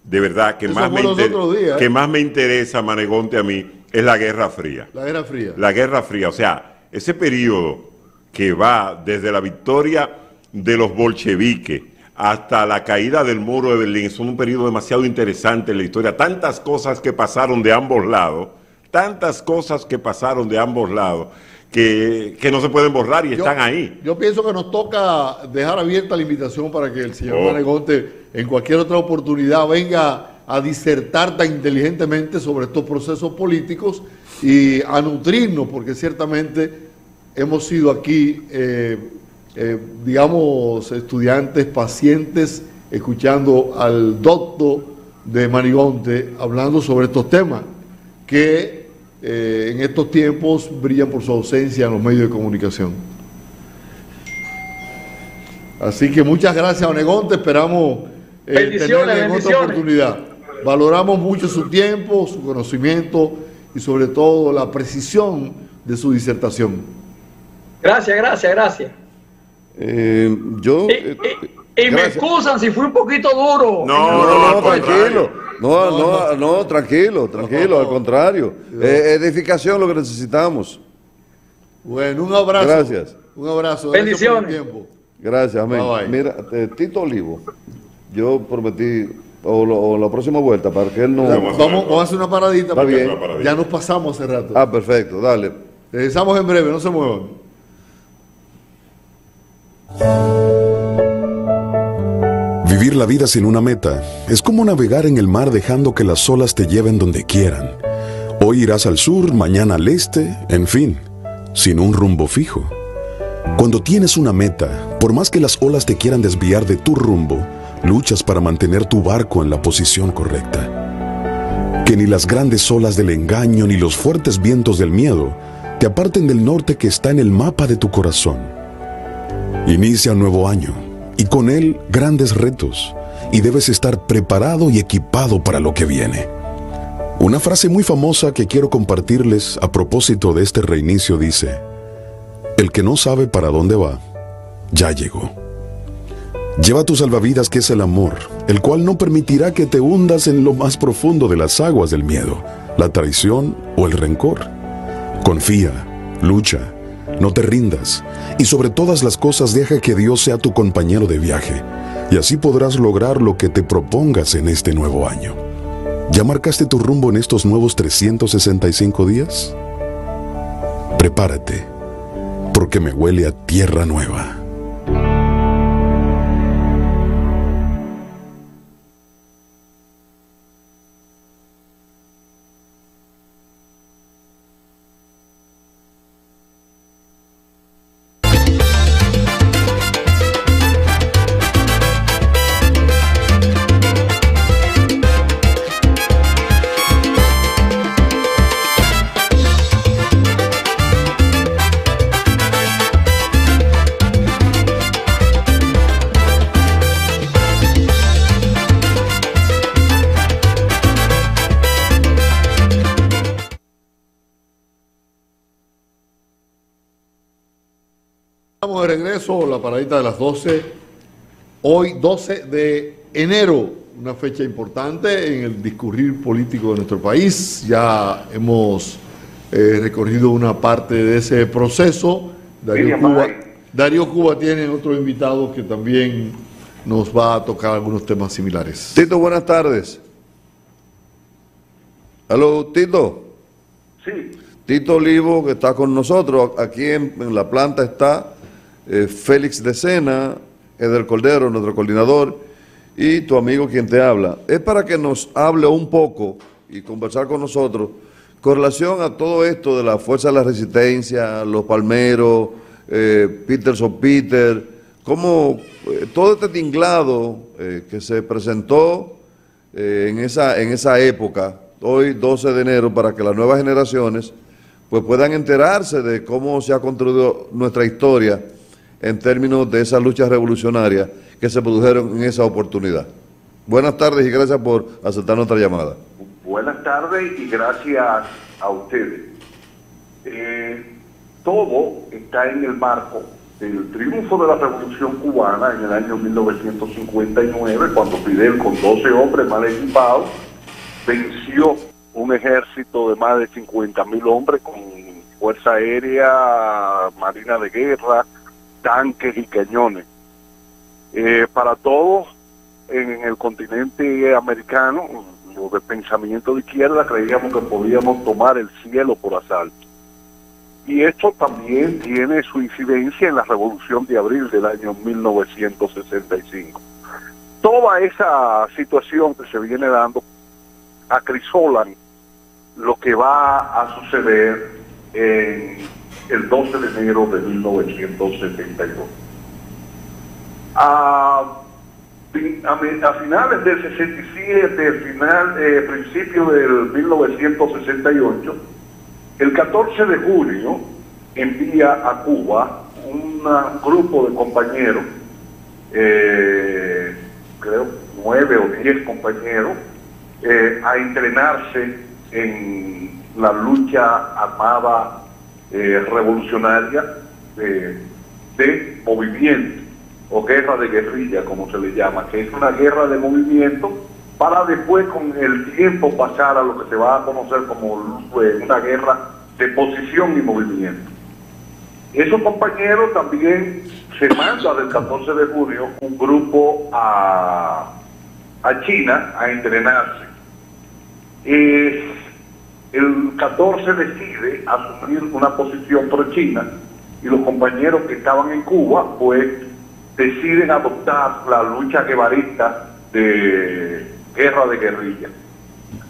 de verdad, que más me interesa, Manegonte, a mí, es la Guerra Fría. La Guerra Fría, o sea, ese periodo que va desde la victoria de los bolcheviques hasta la caída del muro de Berlín, es un periodo demasiado interesante en la historia. Tantas cosas que pasaron de ambos lados, que no se pueden borrar y están ahí. Yo pienso que nos toca dejar abierta la invitación para que el señor Manegonte en cualquier otra oportunidad venga a disertar tan inteligentemente sobre estos procesos políticos y a nutrirnos, porque ciertamente hemos sido aquí, digamos, estudiantes, pacientes, escuchando al doctor de Manigonte hablando sobre estos temas que en estos tiempos brillan por su ausencia en los medios de comunicación. Así que muchas gracias, Onegonte, esperamos tenerle en otra oportunidad. Valoramos mucho su tiempo, su conocimiento y sobre todo la precisión de su disertación. Gracias. Y me excusan si fui un poquito duro. No, tranquilo. No, tranquilo, al contrario. Edificación lo que necesitamos. Bueno, un abrazo. Gracias. Un abrazo. Bendiciones. Gracias por el tiempo. Gracias, amén. Bye, bye. Mira, Tito Olivo, yo prometí, o la próxima vuelta, para que él no... Vamos a hacer una paradita. Está bien. Ya nos pasamos hace rato. Ah, perfecto, dale. Regresamos en breve, no se muevan. Vivir la vida sin una meta es como navegar en el mar dejando que las olas te lleven donde quieran. Hoy irás al sur, mañana al este, en fin, sin un rumbo fijo. Cuando tienes una meta, por más que las olas te quieran desviar de tu rumbo, luchas para mantener tu barco en la posición correcta. Que ni las grandes olas del engaño ni los fuertes vientos del miedo te aparten del norte que está en el mapa de tu corazón. Inicia un nuevo año y con él grandes retos, y debes estar preparado y equipado para lo que viene. Una frase muy famosa que quiero compartirles a propósito de este reinicio dice: el que no sabe para dónde va, ya llegó. Lleva tu salvavidas, que es el amor, el cual no permitirá que te hundas en lo más profundo de las aguas del miedo, la traición o el rencor. Confía, lucha, no te rindas, y sobre todas las cosas deja que Dios sea tu compañero de viaje, y así podrás lograr lo que te propongas en este nuevo año. ¿Ya marcaste tu rumbo en estos nuevos 365 días? Prepárate, porque me huele a tierra nueva. Estamos de regreso, la paradita de las 12, hoy 12 de enero, una fecha importante en el discurrir político de nuestro país. Ya hemos recorrido una parte de ese proceso. Darío Cuba tiene otro invitado que también nos va a tocar algunos temas similares. Tito, buenas tardes. Aló, Tito. Sí. Tito Olivo, que está con nosotros. Aquí en la planta está Félix de Sena, Eder Cordero, nuestro coordinador, y tu amigo quien te habla. Es para que nos hable un poco y conversar con nosotros con relación a todo esto de la Fuerza de la Resistencia, los palmeros, Peterson Peter, como todo este tinglado que se presentó en esa época, hoy 12 de enero, para que las nuevas generaciones pues puedan enterarse de cómo se ha construido nuestra historia en términos de esas luchas revolucionarias que se produjeron en esa oportunidad. Buenas tardes y gracias por aceptar nuestra llamada. Buenas tardes y gracias a ustedes. Todo está en el marco del triunfo de la Revolución Cubana en el año 1959, cuando Fidel, con 12 hombres mal equipados, venció un ejército de más de 50.000 hombres con fuerza aérea, marina de guerra, tanques y cañones. Para todos en el continente americano, los de pensamiento de izquierda, creíamos que podíamos tomar el cielo por asalto. Y esto también tiene su incidencia en la Revolución de Abril del año 1965. Toda esa situación que se viene dando acrisolan lo que va a suceder en el 12 de enero de 1972. A finales del 67, principio del 1968, el 14 de junio envía a Cuba un grupo de compañeros, creo 9 o 10 compañeros, a entrenarse en la lucha armada revolucionaria de movimiento, o guerra de guerrilla, como se le llama, que es una guerra de movimiento para después con el tiempo pasar a lo que se va a conocer como una guerra de posición y movimiento. Esos compañeros también se manda del 14 de junio un grupo a China a entrenarse. El 14 decide asumir una posición pro-China y los compañeros que estaban en Cuba pues deciden adoptar la lucha guevarista de guerra de guerrilla.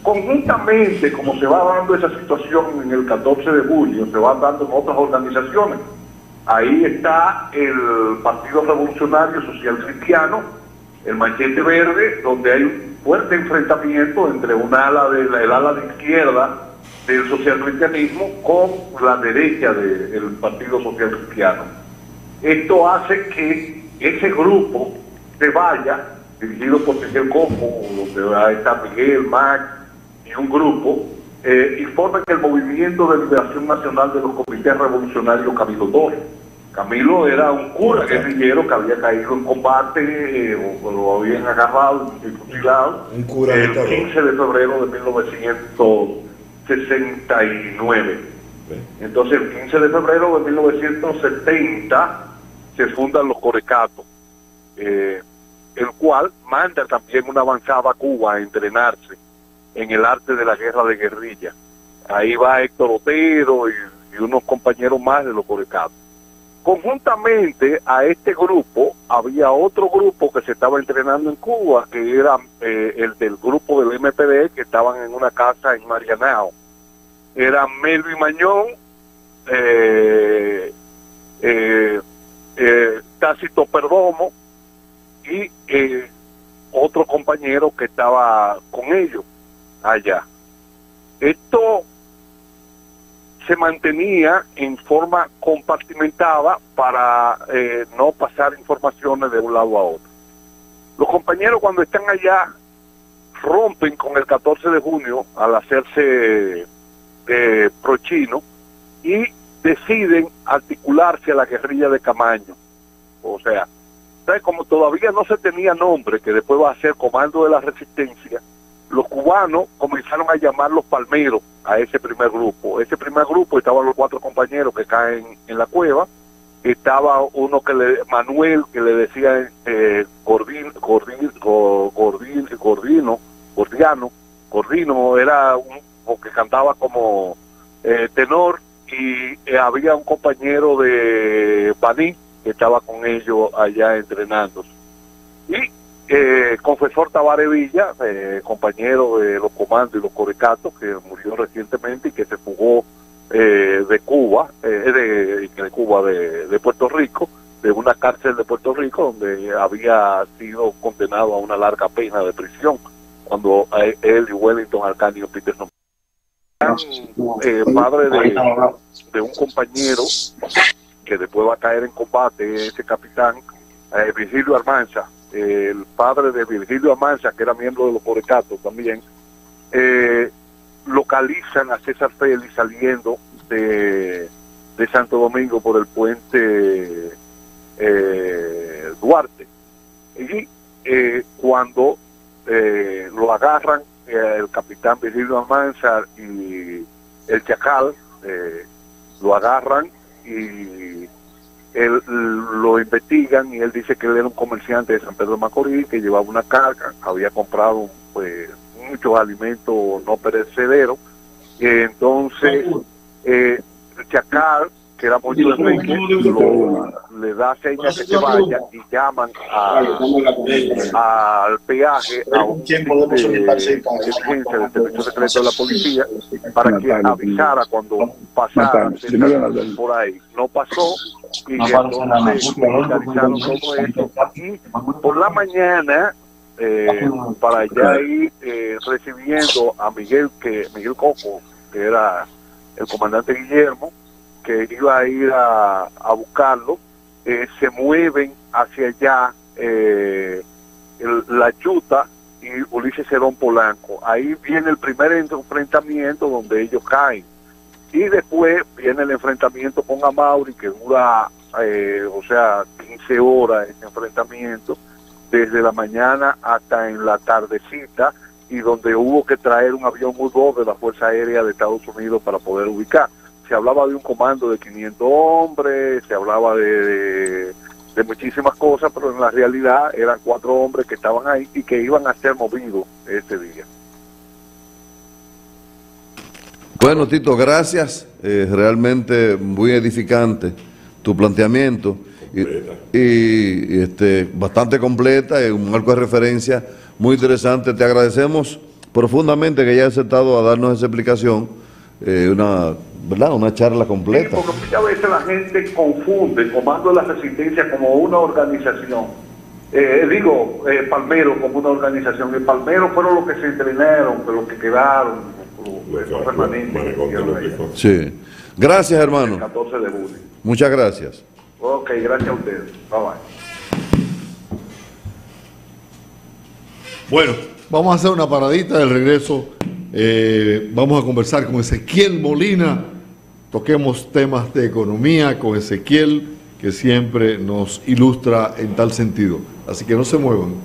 Conjuntamente, como se va dando esa situación en el 14 de julio, se va dando en otras organizaciones. Ahí está el Partido Revolucionario Social Cristiano, el Machete Verde, donde hay un fuerte enfrentamiento entre el ala de izquierda del socialcristianismo con la derecha del Partido Social Cristiano. Esto hace que ese grupo se vaya, dirigido por Miguel Cojo, donde está Miguel, Max y un grupo, y forman el Movimiento de Liberación Nacional de los Comités Revolucionarios Camilo Torres. Camilo era un cura guerrillero que había caído en combate, o lo habían agarrado y fusilado el 15 de febrero de 1969. Entonces el 15 de febrero de 1970 se fundan los Corecatos, el cual manda también una avanzada a Cuba a entrenarse en el arte de la guerra de guerrilla. Ahí va Héctor Otero y unos compañeros más de los Corecatos. Conjuntamente a este grupo había otro grupo que se estaba entrenando en Cuba, que era el del grupo del MPD, que estaban en una casa en Marianao. Eran Melvin Mañón, Tácito Perdomo y otro compañero que estaba con ellos allá. Esto se mantenía en forma compartimentada para no pasar informaciones de un lado a otro. Los compañeros cuando están allá rompen con el 14 de junio al hacerse pro-chino y deciden articularse a la guerrilla de Camaño. O sea, como todavía no se tenía nombre, que después va a ser Comando de la Resistencia, los cubanos comenzaron a llamar los palmeros a ese primer grupo. Ese primer grupo estaban los 4 compañeros que caen en la cueva, estaba uno Manuel, que le decía Gordino, era un que cantaba como tenor, y había un compañero de Baní que estaba con ellos allá entrenándose. Y Confesor Tavares Villa, compañero de los comandos y los Corecatos, que murió recientemente y que se fugó de Puerto Rico, de una cárcel de Puerto Rico, donde había sido condenado a una larga pena de prisión, cuando él y Wellington Arcanio Peterson, padre de un compañero que después va a caer en combate, ese capitán, Virgilio Almanza, el padre de Virgilio Almanza, que era miembro de los Corecatos también, localizan a César Félix saliendo de Santo Domingo por el puente Duarte. Y cuando lo agarran, el capitán Virgilio Almanza y el Chacal lo agarran y él lo investigan, y él dice que él era un comerciante de San Pedro de Macorís, que llevaba una carga, había comprado pues muchos alimentos no perecederos. Entonces Chacal que era Mocho Enrique, le da señas que se vaya y llaman al peaje a un emergencia del servicio secreto de la policía para que avisara cuando pasara por ahí. No pasó y entonces realizaron todo esto y por la mañana para ya ir recibiendo a Miguel Coco, que era el comandante Guillermo, que iba a ir a buscarlo, se mueven hacia allá La Yuta y Ulises Cerón Polanco. Ahí viene el primer enfrentamiento donde ellos caen. Y después viene el enfrentamiento con Amaury, que dura, 15 horas ese enfrentamiento, desde la mañana hasta en la tardecita, y donde hubo que traer un avión U-2 de la Fuerza Aérea de Estados Unidos para poder ubicar. Se hablaba de un comando de 500 hombres, se hablaba de muchísimas cosas, pero en la realidad eran 4 hombres que estaban ahí y que iban a ser movidos ese día. Bueno, Tito, gracias. Realmente muy edificante tu planteamiento y bastante completa, un marco de referencia muy interesante. Te agradecemos profundamente que hayas aceptado a darnos esa explicación, una charla completa. Porque muchas veces la gente confunde Comando de la Resistencia como una organización. Palmero como una organización. Y Palmero fueron los que se entrenaron, los que quedaron, los permanentes. Sí. Gracias, hermano. El 14 de julio. Muchas gracias. Ok, gracias a ustedes. Bye bye. Bueno, vamos a hacer una paradita del regreso. Vamos a conversar con Ezequiel Molina. Toquemos temas de economía con Ezequiel, que siempre nos ilustra en tal sentido. Así que no se muevan.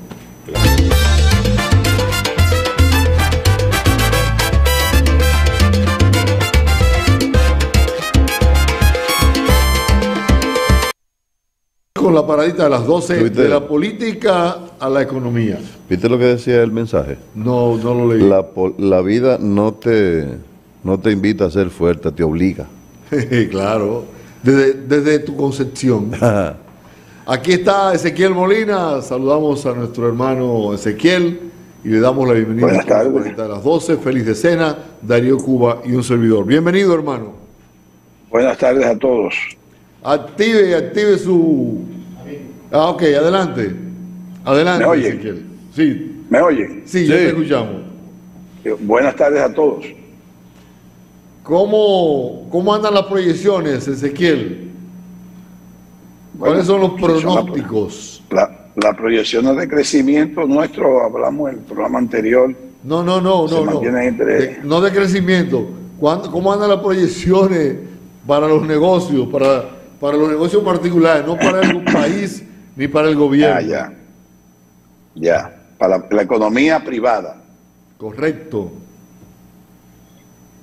Con la paradita de las 12, ¿viste? De la política a la economía. ¿Viste lo que decía el mensaje? No lo leí. La vida no te invita a ser fuerte, te obliga. Claro, desde tu concepción. Aquí está Ezequiel Molina. Saludamos a nuestro hermano Ezequiel y le damos la bienvenida a la paradita de las 12. Feliz decena, Darío Cuba y un servidor. Bienvenido, hermano. Buenas tardes a todos. Active su... ok, adelante. Adelante, ¿Me oye? Ezequiel. Sí. ¿Me oye? Sí, ya te escuchamos. Buenas tardes a todos. ¿Cómo andan las proyecciones, Ezequiel? ¿Cuáles son los pronósticos? Las proyecciones de crecimiento nuestro, hablamos en el programa anterior. No. No de crecimiento. ¿Cómo andan las proyecciones para los negocios, para los negocios particulares, no para el país ni para el gobierno? Ya. Para la economía privada. Correcto.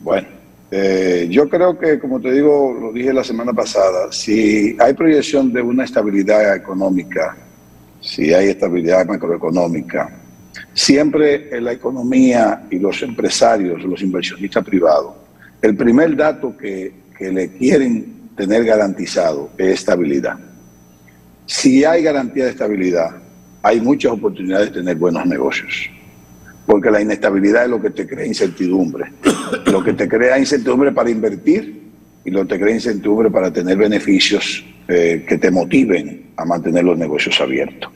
Bueno, yo creo que, como te digo, lo dije la semana pasada, si hay proyección de una estabilidad económica, si hay estabilidad macroeconómica, siempre en la economía y los empresarios, los inversionistas privados, el primer dato que le quieren tener garantizado es estabilidad. Si hay garantía de estabilidad, hay muchas oportunidades de tener buenos negocios. Porque la inestabilidad es lo que te crea incertidumbre. Lo que te crea incertidumbre para invertir y lo que te crea incertidumbre para tener beneficios que te motiven a mantener los negocios abiertos.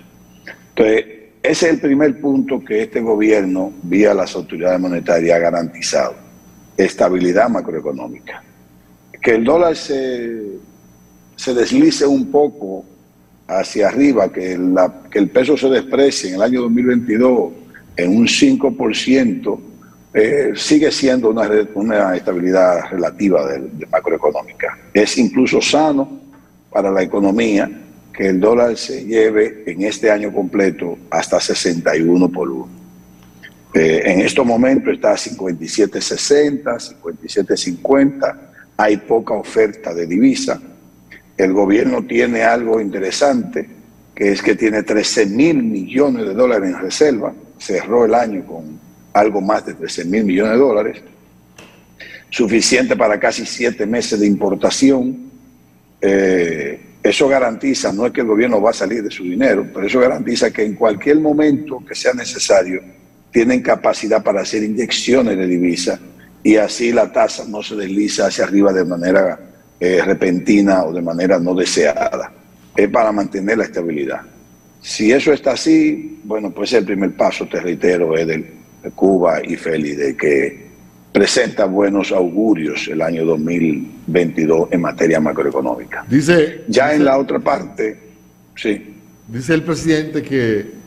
Entonces, ese es el primer punto que este gobierno, vía las autoridades monetarias, ha garantizado. Estabilidad macroeconómica. Que el dólar se deslice un poco hacia arriba, que el peso se desprecie en el año 2022 en un 5%, sigue siendo una estabilidad relativa de macroeconómica. Es incluso sano para la economía que el dólar se lleve en este año completo hasta 61 por 1. En estos momentos está a 57.60, 57.50. Hay poca oferta de divisa. El gobierno tiene algo interesante, que es que tiene 13.000 millones de dólares en reserva. Cerró el año con algo más de 13.000 millones de dólares, suficiente para casi 7 meses de importación eso garantiza, no es que el gobierno va a salir de su dinero, pero eso garantiza que en cualquier momento que sea necesario, tienen capacidad para hacer inyecciones de divisa y así la tasa no se desliza hacia arriba de manera repentina o de manera no deseada. Es para mantener la estabilidad. Si eso está así, bueno, pues el primer paso, te reitero, es de Cuba y Félix, de que presenta buenos augurios el año 2022 en materia macroeconómica. En la otra parte, sí. Dice el presidente que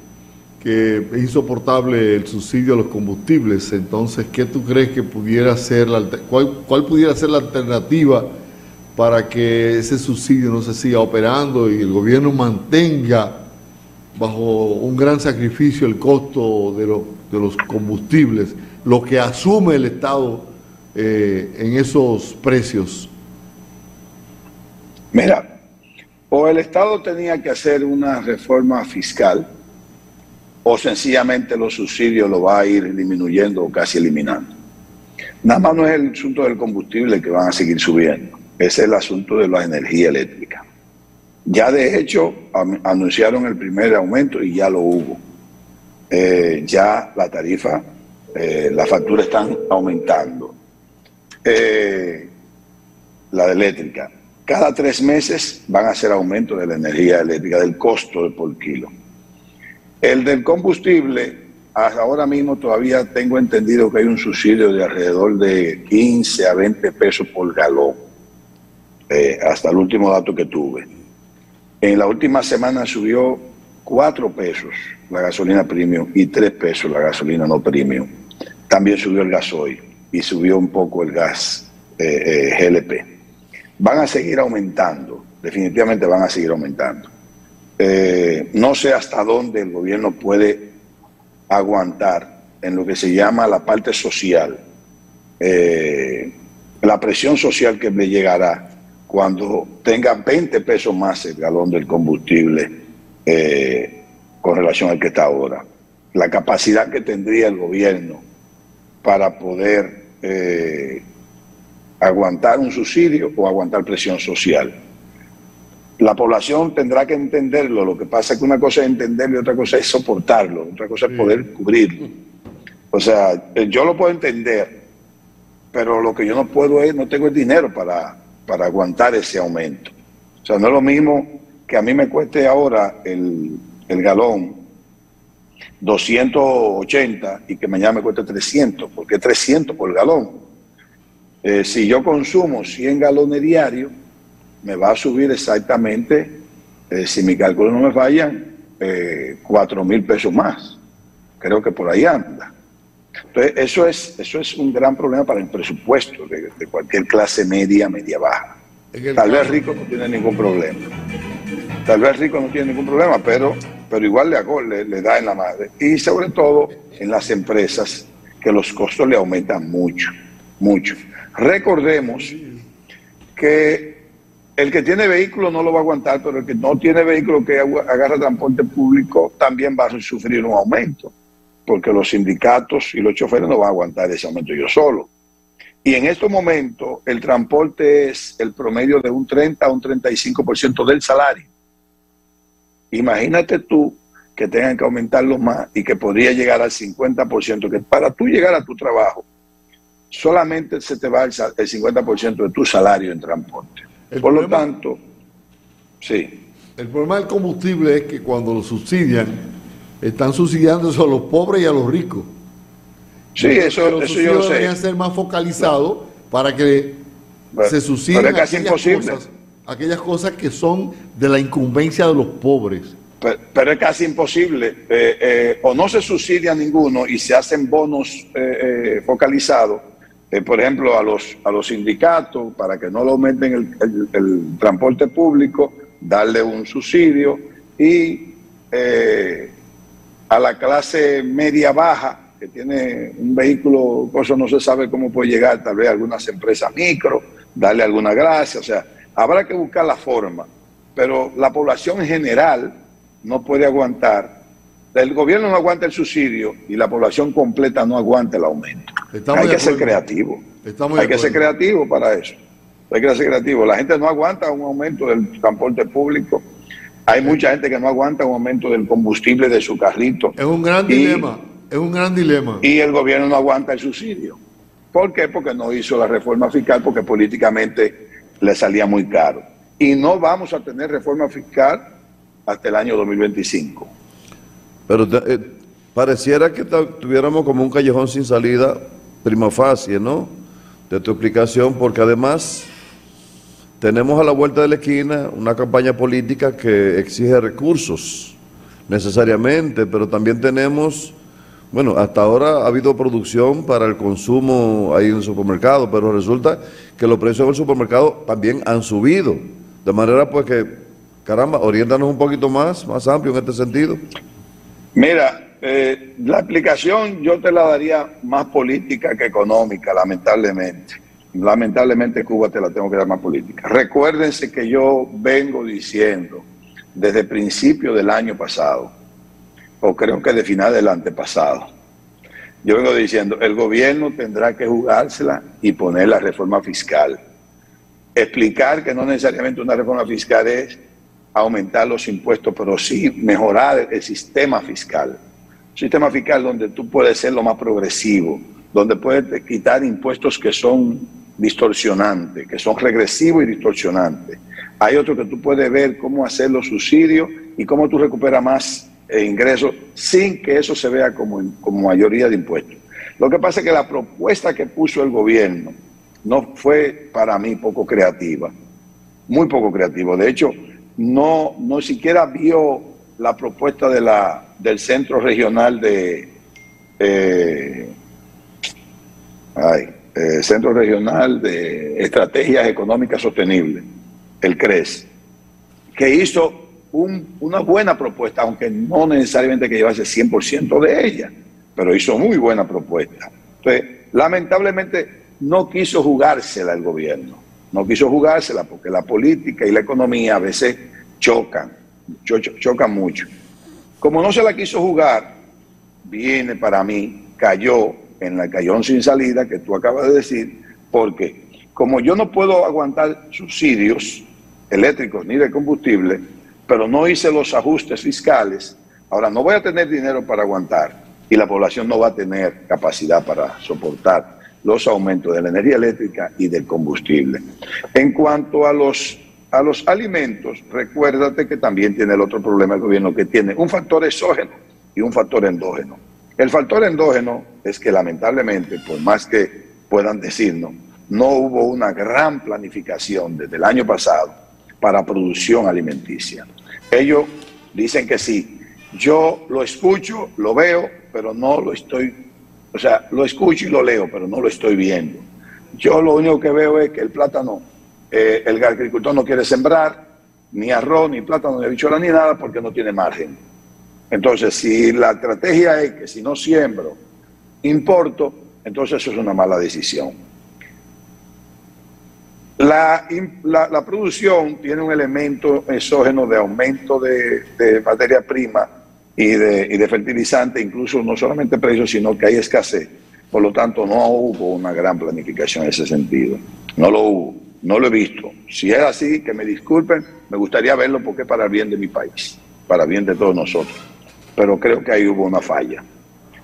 es insoportable el subsidio a los combustibles. Entonces, ¿qué tú crees que pudiera ser cuál pudiera ser la alternativa para que ese subsidio no se siga operando y el gobierno mantenga bajo un gran sacrificio el costo de los combustibles, lo que asume el Estado en esos precios? Mira, o el Estado tenía que hacer una reforma fiscal, o sencillamente los subsidios lo va a ir disminuyendo o casi eliminando. Nada más no es el asunto del combustible que van a seguir subiendo, es el asunto de la energía eléctrica. Ya de hecho anunciaron el primer aumento y ya lo hubo. Ya la tarifa, las facturas están aumentando. La de eléctrica. Cada 3 meses van a hacer aumento de la energía eléctrica, del costo por kilo. El del combustible, hasta ahora mismo todavía tengo entendido que hay un subsidio de alrededor de 15 a 20 pesos por galón, hasta el último dato que tuve. En la última semana subió 4 pesos la gasolina premium y 3 pesos la gasolina no premium. También subió el gasoil y subió un poco el gas GLP. Van a seguir aumentando, definitivamente van a seguir aumentando. No sé hasta dónde el gobierno puede aguantar en lo que se llama la parte social, la presión social que le llegará cuando tenga 20 pesos más el galón del combustible con relación al que está ahora. La capacidad que tendría el gobierno para poder aguantar un subsidio o aguantar presión social. La población tendrá que entenderlo. Lo que pasa es que una cosa es entenderlo y otra cosa es soportarlo, otra cosa es poder cubrirlo. O sea, yo lo puedo entender, pero lo que yo no puedo es, no tengo el dinero para aguantar ese aumento. O sea, no es lo mismo que a mí me cueste ahora el galón 280 y que mañana me cueste 300, porque es 300 por galón. Si yo consumo 100 galones diarios, me va a subir exactamente, si mi cálculo no me fallan, 4,000 pesos más. Creo que por ahí anda. Entonces, eso es un gran problema para el presupuesto de cualquier clase media, media baja. Tal vez rico no tiene ningún problema. Tal vez rico no tiene ningún problema, pero igual le da en la madre. Y sobre todo en las empresas, que los costos le aumentan mucho, mucho. Recordemos que el que tiene vehículo no lo va a aguantar, pero el que no tiene vehículo, que agarra transporte público, también va a sufrir un aumento, porque los sindicatos y los choferes no van a aguantar ese aumento yo solo. Y en estos momentos el transporte es el promedio de un 30 a un 35% del salario. Imagínate tú que tengan que aumentarlo más y que podría llegar al 50%, que para tú llegar a tu trabajo solamente se te va el 50% de tu salario en transporte. Por lo tanto, sí. El problema del combustible es que cuando lo subsidian, están subsidiando eso a los pobres y a los ricos. Sí, eso yo lo sé. Deberían ser más focalizados para que se subsidien aquellas cosas que son de la incumbencia de los pobres. Pero es casi imposible. O no se subsidia ninguno y se hacen bonos focalizados. Por ejemplo, a los sindicatos, para que no lo aumenten el transporte público, darle un subsidio, y a la clase media-baja, que tiene un vehículo, cosa no se sabe cómo puede llegar, tal vez algunas empresas micro, darle alguna gracia. O sea, habrá que buscar la forma, pero la población en general no puede aguantar. El gobierno no aguanta el subsidio y la población completa no aguanta el aumento. Hay que ser creativo. Hay que ser creativo para eso. Hay que ser creativo. La gente no aguanta un aumento del transporte público. Hay mucha gente que no aguanta un aumento del combustible de su carrito. Es un gran dilema, es un gran dilema. Y el gobierno no aguanta el subsidio. ¿Por qué? Porque no hizo la reforma fiscal, porque políticamente le salía muy caro. Y no vamos a tener reforma fiscal hasta el año 2025. Pero pareciera que tuviéramos como un callejón sin salida prima facie, ¿no? De tu explicación, porque además tenemos a la vuelta de la esquina una campaña política que exige recursos necesariamente, pero también tenemos, bueno, hasta ahora ha habido producción para el consumo ahí en el supermercado, pero resulta que los precios en el supermercado también han subido, de manera pues que, caramba, oriéntanos un poquito más amplio en este sentido. Mira, la explicación yo te la daría más política que económica, lamentablemente. Lamentablemente Cuba te la tengo que dar más política. Recuérdense que yo vengo diciendo desde principio del año pasado, o creo que de final del antepasado, yo vengo diciendo, el gobierno tendrá que jugársela y poner la reforma fiscal. Explicar que no necesariamente una reforma fiscal es aumentar los impuestos, pero sí mejorar el sistema fiscal. Un sistema fiscal donde tú puedes ser lo más progresivo, donde puedes quitar impuestos que son distorsionantes, que son regresivos y distorsionantes. Hay otro que tú puedes ver cómo hacer los subsidios y cómo tú recuperas más ingresos sin que eso se vea como mayoría de impuestos. Lo que pasa es que la propuesta que puso el gobierno no fue para mí poco creativa, muy poco creativa. De hecho, no siquiera vio la propuesta del Centro Regional Centro Regional de Estrategias Económicas Sostenibles, el CRES, que hizo una buena propuesta, aunque no necesariamente que llevase 100% de ella, pero hizo muy buena propuesta. Entonces, lamentablemente no quiso jugársela el gobierno, no quiso jugársela porque la política y la economía a veces chocan mucho. Como no se la quiso jugar, viene para mí, cayó en el callejón sin salida que tú acabas de decir, porque como yo no puedo aguantar subsidios eléctricos ni de combustible, pero no hice los ajustes fiscales, ahora no voy a tener dinero para aguantar y la población no va a tener capacidad para soportar los aumentos de la energía eléctrica y del combustible. En cuanto a los alimentos, recuérdate que también tiene el otro problema el gobierno, que tiene un factor exógeno y un factor endógeno. El factor endógeno es que lamentablemente, por más que puedan decirnos, no hubo una gran planificación desde el año pasado para producción alimenticia. Ellos dicen que sí. Yo lo escucho, lo veo, pero no lo estoy, o sea, lo escucho y lo leo, pero no lo estoy viendo. Yo lo único que veo es que el plátano, el agricultor no quiere sembrar ni arroz, ni plátano, ni habichuela, ni nada porque no tiene margen. Entonces, si la estrategia es que si no siembro, importo, entonces eso es una mala decisión. La producción tiene un elemento exógeno de aumento de materia prima y de fertilizante, incluso no solamente precios, sino que hay escasez. Por lo tanto, no hubo una gran planificación en ese sentido. No lo hubo, no lo he visto. Si es así, que me disculpen, me gustaría verlo porque es para el bien de mi país, para el bien de todos nosotros. Pero creo que ahí hubo una falla.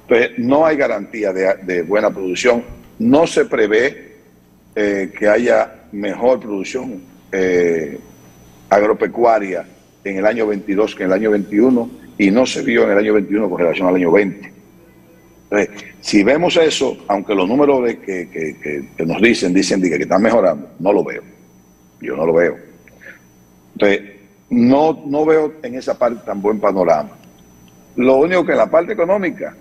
Entonces, no hay garantía de buena producción. No se prevé que haya mejor producción agropecuaria en el año 22 que en el año 21 y no se vio en el año 21 con relación al año 20. Entonces, si vemos eso, aunque los números que nos dicen que están mejorando, no lo veo. Yo no lo veo. Entonces, no veo en esa parte tan buen panorama. Lo único que en la parte económica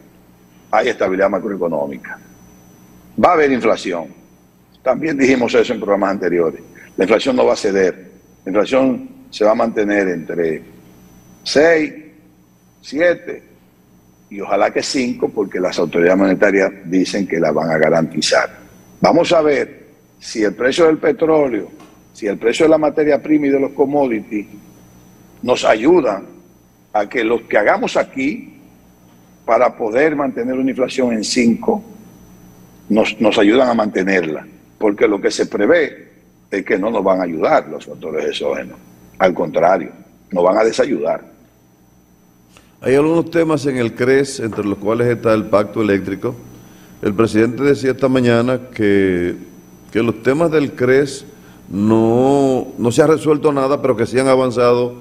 hay estabilidad macroeconómica. Va a haber inflación. También dijimos eso en programas anteriores. La inflación no va a ceder. La inflación se va a mantener entre 6, 7 y ojalá que 5 porque las autoridades monetarias dicen que la van a garantizar. Vamos a ver si el precio del petróleo, si el precio de la materia prima y de los commodities nos ayudan a que lo que hagamos aquí para poder mantener una inflación en 5 nos ayudan a mantenerla, porque lo que se prevé es que no nos van a ayudar los factores exógenos. Al contrario, nos van a desayudar. Hay algunos temas en el CRES, entre los cuales está el pacto eléctrico. El presidente decía esta mañana que los temas del CRES no se ha resuelto nada, pero que sí han avanzado.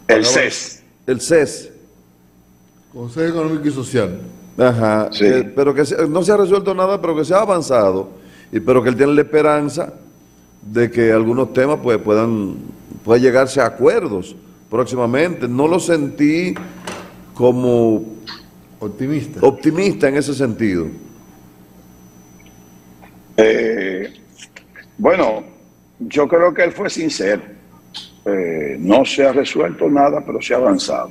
El CES. El CES. Consejo Económico y Social. Ajá, Sí. pero que no se ha resuelto nada, pero que se ha avanzado, pero que él tiene la esperanza de que algunos temas pues pueda llegarse a acuerdos próximamente. No lo sentí como optimista en ese sentido. Bueno, yo creo que él fue sincero. No se ha resuelto nada, pero se ha avanzado.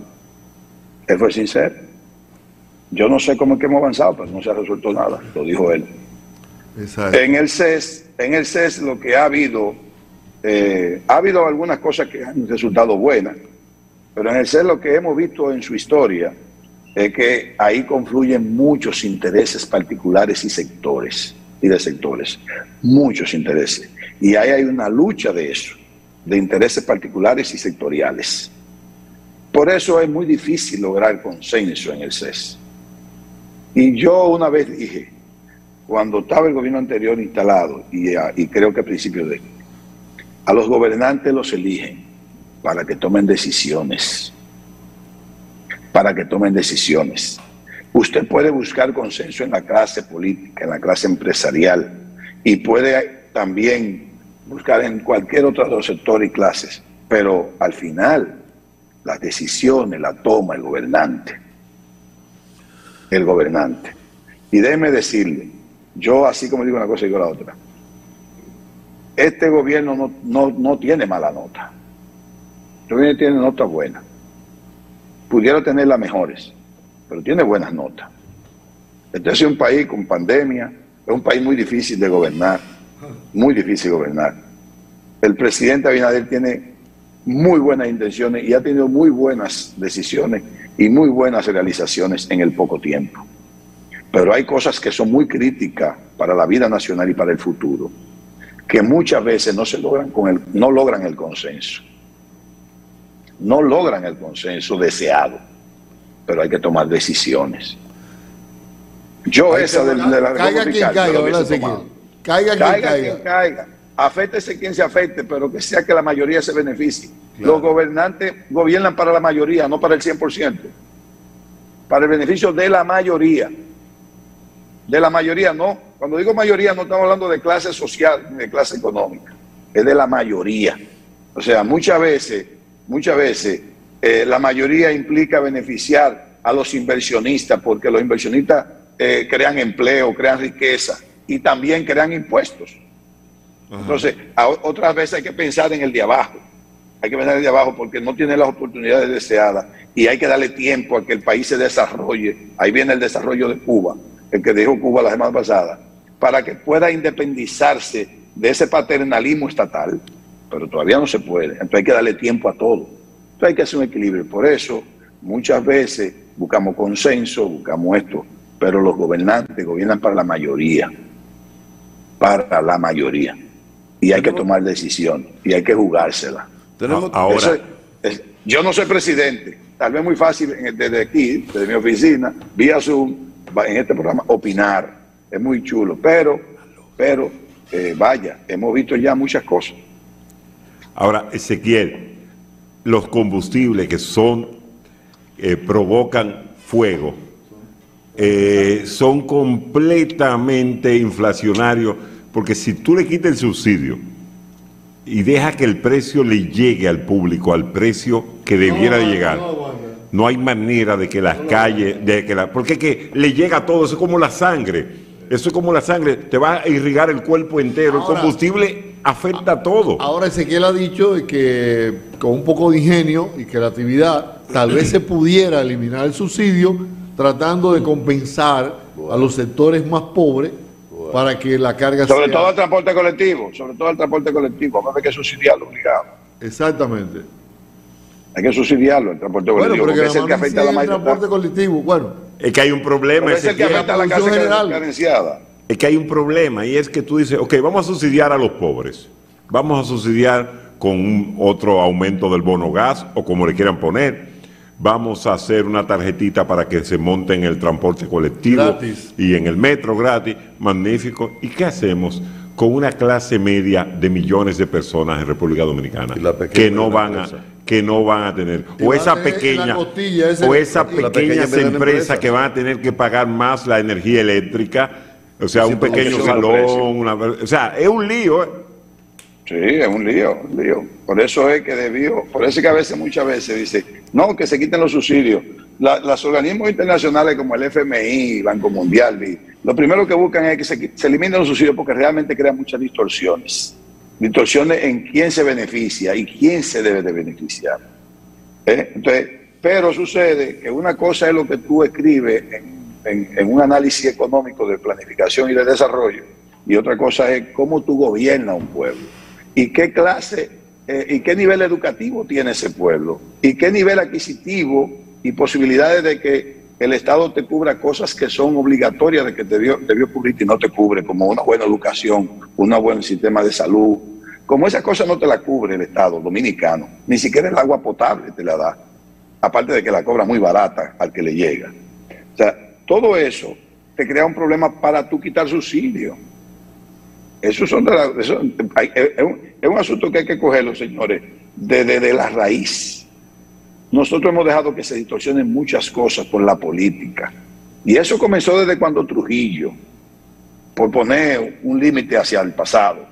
Él fue sincero. Yo no sé cómo es que hemos avanzado, pero no se ha resuelto nada, lo dijo él. Exacto. En el CES lo que ha habido algunas cosas que han resultado buenas, pero en el CES lo que hemos visto en su historia es que ahí confluyen muchos intereses particulares y de sectores, muchos intereses. Y ahí hay una lucha de eso, de intereses particulares y sectoriales. Por eso es muy difícil lograr consenso en el CES. Y yo una vez dije, cuando estaba el gobierno anterior instalado, y creo que a principios de a los gobernantes los eligen para que tomen decisiones. Para que tomen decisiones. Usted puede buscar consenso en la clase política, en la clase empresarial, y puede también buscar en cualquier otro sector y clases, pero al final las decisiones las toma el gobernante. El gobernante. Y déjeme decirle, yo así como digo una cosa digo la otra. Este gobierno no tiene mala nota. Este gobierno tiene notas buenas. Pudiera tener las mejores, pero tiene buenas notas. Este es un país con pandemia, es un país muy difícil de gobernar, muy difícil de gobernar. El presidente Abinader tiene muy buenas intenciones y ha tenido muy buenas decisiones y muy buenas realizaciones en el poco tiempo. Pero hay cosas que son muy críticas para la vida nacional y para el futuro, que muchas veces no logran el consenso. No logran el consenso deseado, pero hay que tomar decisiones. Esa de la caiga quien caiga, ¿verdad, Ezequiel? Caiga quien caiga. Afétese quien se afecte, pero que sea que la mayoría se beneficie. Claro. Los gobernantes gobiernan para la mayoría, no para el 100%. Para el beneficio de la mayoría. De la mayoría, no. Cuando digo mayoría, no estamos hablando de clase social ni de clase económica. Es de la mayoría. O sea, muchas veces, la mayoría implica beneficiar a los inversionistas, porque los inversionistas crean empleo, crean riqueza y también crean impuestos. Ajá. Entonces, otras veces hay que pensar en el de abajo. Hay que pensar en el de abajo porque no tiene las oportunidades deseadas y hay que darle tiempo a que el país se desarrolle. Ahí viene el desarrollo de Cuba, el que dijo Cuba la semana pasada, para que pueda independizarse de ese paternalismo estatal, pero todavía no se puede. Entonces hay que darle tiempo a todo. Entonces hay que hacer un equilibrio. Por eso, muchas veces buscamos consenso, buscamos esto, pero los gobernantes gobiernan para la mayoría. Para la mayoría. Y hay que tomar decisiones y hay que jugársela. Ahora, yo no soy presidente. Tal vez muy fácil desde aquí, desde mi oficina, vía Zoom, en este programa, opinar. Es muy chulo. Pero vaya, hemos visto ya muchas cosas. Ahora, Ezequiel, los combustibles que provocan fuego, son completamente inflacionarios, porque si tú le quitas el subsidio y dejas que el precio le llegue al público, al precio que debiera llegar, no hay manera de que las calles, porque es que le llega todo, eso es como la sangre. Eso es como la sangre, te va a irrigar el cuerpo entero. Ahora, el combustible afecta a todo. Ahora Ezequiel ha dicho que con un poco de ingenio y creatividad, tal vez se pudiera eliminar el subsidio tratando de compensar a los sectores más pobres para que la carga sobre sea... todo el transporte colectivo, vamos a ver que subsidiarlo obligado. Exactamente. Hay que subsidiarlo, el transporte colectivo, porque es el que afecta a la mayoría. El transporte colectivo, bueno. Es que hay un problema. Es el que afecta a la clase carenciada. Es que hay un problema y es que tú dices, ok, vamos a subsidiar a los pobres. Vamos a subsidiar con otro aumento del bono gas o como le quieran poner. Vamos a hacer una tarjetita para que se monte en el transporte colectivo gratis y en el metro gratis. Magnífico. ¿Y qué hacemos con una clase media de millones de personas en República Dominicana que no van a tener, o esa pequeña empresa que van a tener que pagar más la energía eléctrica, o sea, un pequeño salón, o sea, es un lío, ¿eh? Sí, es un lío. Por eso es que a veces, muchas veces dice, no, que se quiten los subsidios. Los organismos internacionales como el FMI, Banco Mundial, lo primero que buscan es que se eliminen los subsidios porque realmente crean muchas distorsiones. Distorsiones en quién se beneficia y quién se debe de beneficiar. Entonces, pero sucede que una cosa es lo que tú escribes en un análisis económico de planificación y de desarrollo, y otra cosa es cómo tú gobiernas un pueblo. ¿Y qué clase y qué nivel educativo tiene ese pueblo? ¿Y qué nivel adquisitivo y posibilidades de que el Estado te cubra cosas que son obligatorias de que debió cubrirte y no te cubre, como una buena educación, un buen sistema de salud? Como esas cosas no te las cubre el Estado dominicano, ni siquiera el agua potable te la da, aparte de que la cobra muy barata al que le llega. O sea, todo eso te crea un problema para tú quitar subsidio. Es un asunto que hay que cogerlo, señores, desde la raíz. Nosotros hemos dejado que se distorsionen muchas cosas por la política. Y eso comenzó desde cuando Trujillo, por poner un límite hacia el pasado.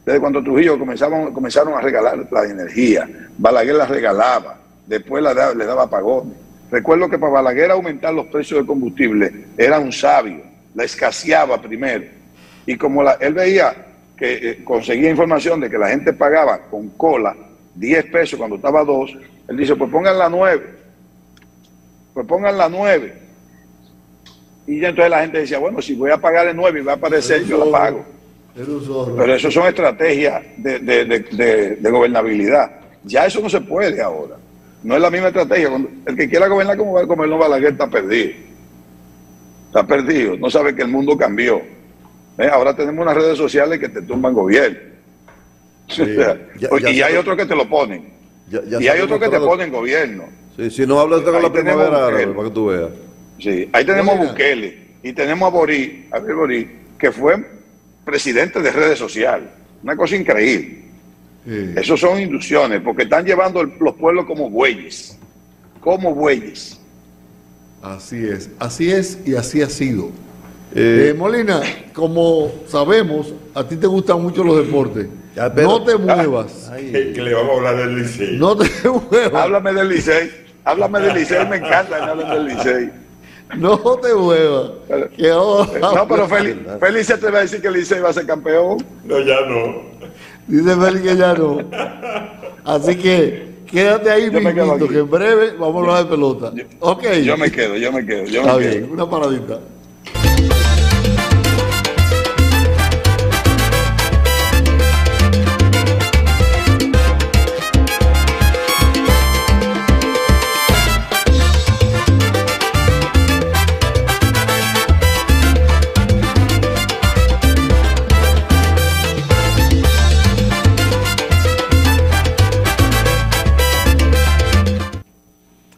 Desde cuando Trujillo comenzaron a regalar la energía. Balaguer la regalaba, después le daba apagones. Recuerdo que para Balaguer aumentar los precios de combustible era un sabio, la escaseaba primero. Y como él veía que conseguía información de que la gente pagaba con cola 10 pesos cuando estaba 2, él dice, pues pongan la 9. Pues pongan la 9. Y ya entonces la gente decía, bueno, si voy a pagar el 9 y va a aparecer, yo la pago. Pero eso son estrategias de gobernabilidad. Ya eso no se puede ahora. No es la misma estrategia. El que quiera gobernar como gobernó Balaguer está perdido. Está perdido. No sabe que el mundo cambió. Ahora tenemos unas redes sociales que te tumban gobierno. Sí, y hay otros que te lo ponen. Y hay otros que te ponen gobierno. Sí, si no hablas con la primavera árabe, para que tú veas. Sí, ahí tenemos Bukele y tenemos a Boric, que fue presidente de redes sociales. Una cosa increíble. Sí. Esos son inducciones, porque están llevando los pueblos como bueyes. Como bueyes. Así es y así ha sido. Molina, como sabemos, a ti te gustan mucho los deportes. No te muevas. Que le vamos a hablar del Licey. No te muevas. Háblame del Licey. Me encanta que hablen del Licey. No te muevas. No, pero Félix te va a decir que el Licey va a ser campeón. No, ya no. Dice Félix que ya no. Así que quédate ahí, mismito, que en breve vamos a hablar de pelota. Yo me quedo. Está bien, una paradita.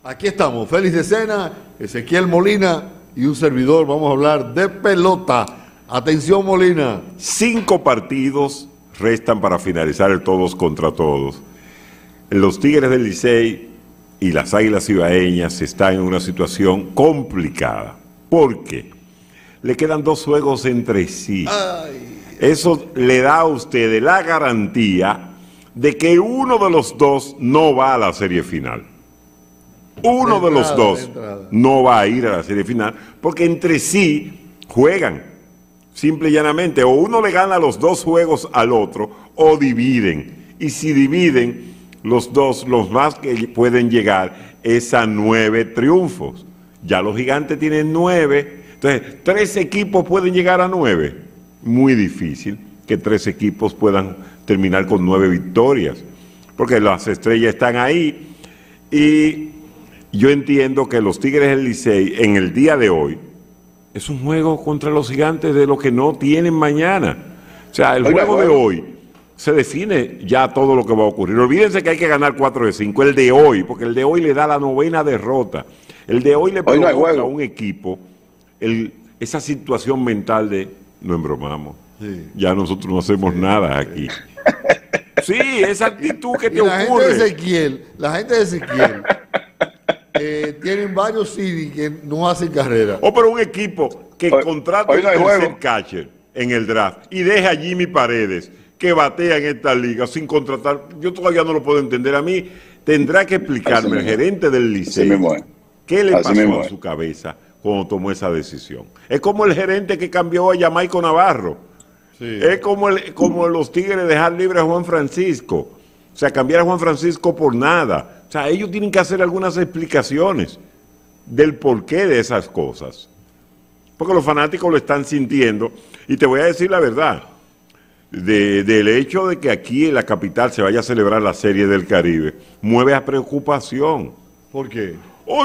Aquí estamos, Félix de Sena, Ezequiel Molina y un servidor. Vamos a hablar de pelota. Atención, Molina. 5 partidos restan para finalizar el todos contra todos. Los Tigres del Licey y las Águilas Ibaeñas están en una situación complicada. ¿Por qué? Le quedan 2 juegos entre sí. Eso le da a ustedes la garantía de que uno de los dos no va a la serie final. Uno de los dos no va a ir a la serie final porque entre sí juegan, simple y llanamente, o uno le gana los 2 juegos al otro o dividen, y si dividen los dos, los más que pueden llegar es a 9 triunfos. Ya los Gigantes tienen 9, entonces 3 equipos pueden llegar a 9. Muy difícil que 3 equipos puedan terminar con 9 victorias, porque las estrellas están ahí. Y yo entiendo que los Tigres del Licey en el día de hoy es un juego contra los Gigantes de los que no tienen mañana. O sea, el juego de hoy se define ya todo lo que va a ocurrir. Olvídense que hay que ganar 4 de 5, el de hoy, porque el de hoy le da la 9ª derrota. El de hoy le provoca a un equipo esa situación mental de no embromamos. Sí. Ya nosotros no hacemos nada aquí. Sí, esa actitud que te ocurre. La gente de Ezequiel tienen varios CD que no hacen carrera. Pero un equipo que contrata un tercer catcher en el draft y deja a Jimmy Paredes que batea en esta liga sin contratar, yo todavía no lo puedo entender. A mí tendrá que explicarme el gerente del Licey qué le pasó a su cabeza cuando tomó esa decisión. Es como el gerente que cambió a Jamaico Navarro. Sí. Es como los Tigres dejar libre a Juan Francisco. O sea, cambiar a Juan Francisco por nada. O sea, ellos tienen que hacer algunas explicaciones del porqué de esas cosas. Porque los fanáticos lo están sintiendo. Y te voy a decir la verdad. Del hecho de que aquí en la capital se vaya a celebrar la Serie del Caribe, mueve a preocupación. ¿Por qué?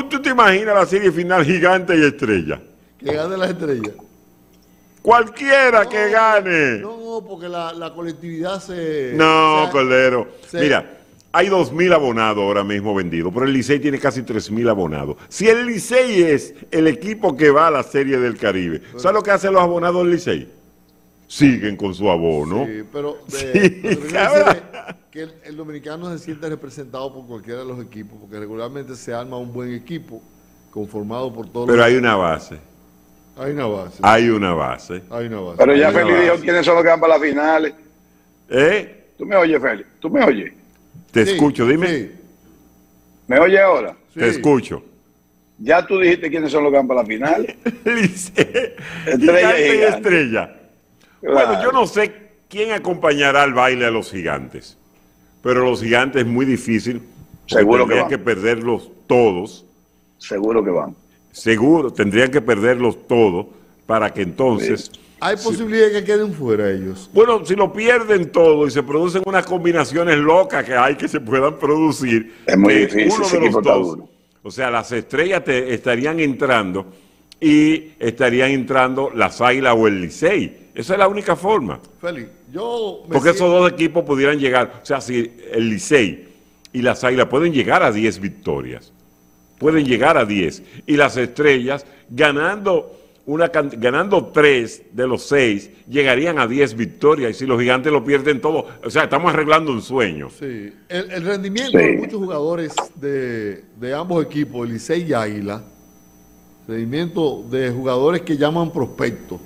¿Tú te imaginas la serie final Gigante y Estrella? Que gane las estrellas. Cualquiera que gane. No, porque la colectividad se... No, Cordero. Mira, hay 2.000 abonados ahora mismo vendidos, pero el Licey tiene casi 3.000 abonados. Si el Licey es el equipo que va a la Serie del Caribe, ¿sabes lo que hacen los abonados del Licey? Siguen con su abono. Sí, pero que el dominicano se siente representado por cualquiera de los equipos, porque regularmente se arma un buen equipo conformado por todos. Pero hay una base. Hay una base. Hay una base. Hay una base. Pero ya Félix dijo quiénes son los que van para las finales. ¿Tú me oyes, Félix? ¿Tú me oyes? Te escucho, dime. Sí. ¿Me oyes ahora? Sí. Te escucho. Ya tú dijiste quiénes son los que van para las finales. Estrella y Estrella. Claro. Bueno, yo no sé quién acompañará al baile a los Gigantes, pero los Gigantes es muy difícil. Seguro que van. Tendrían que perderlos todos. Seguro que van. Seguro, tendrían que perderlos todos para que entonces... Sí. ¿Hay posibilidad de que queden fuera ellos? Bueno, si lo pierden todo y se producen unas combinaciones locas que hay que se puedan producir... Es muy difícil, uno de los dos, o sea, las estrellas estarían entrando y estarían entrando las Águilas o el Licey. Esa es la única forma. Félix, porque esos dos equipos pudieran llegar, o sea, si el Licey y las Águilas pueden llegar a 10 victorias, pueden llegar a 10, y las estrellas ganando 3 de los 6, llegarían a 10 victorias, y si los Gigantes lo pierden todo, o sea, estamos arreglando un sueño. Sí, el rendimiento de muchos jugadores de ambos equipos, el Licey y Águila, rendimiento de jugadores que llaman prospectos,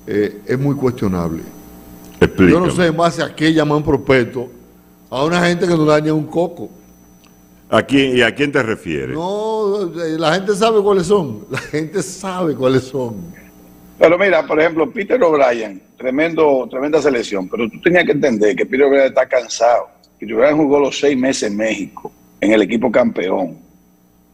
es muy cuestionable. Explícame. Yo no sé en base a qué llaman prospecto a una gente que no daña un coco. ¿Y a quién te refieres? No, la gente sabe cuáles son. La gente sabe cuáles son. Pero mira, por ejemplo, Peter O'Brien, tremenda selección, pero tú tenías que entender que Peter O'Brien está cansado. Peter O'Brien jugó los 6 meses en México, en el equipo campeón,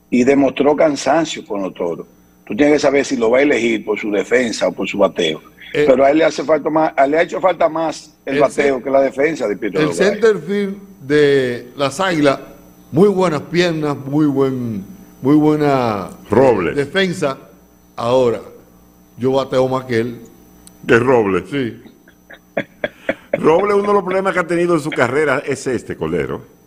y demostró cansancio con los Toros. Tú tienes que saber si lo va a elegir por su defensa o por su bateo. Pero a él le ha hecho falta más el bateo que la defensa de Peter O'Brien. El centerfield de las Águilas, muy buenas piernas, muy buena defensa. Ahora, yo bateo más que él. ¿De Robles? Sí. Robles, uno de los problemas que ha tenido en su carrera es Cordero.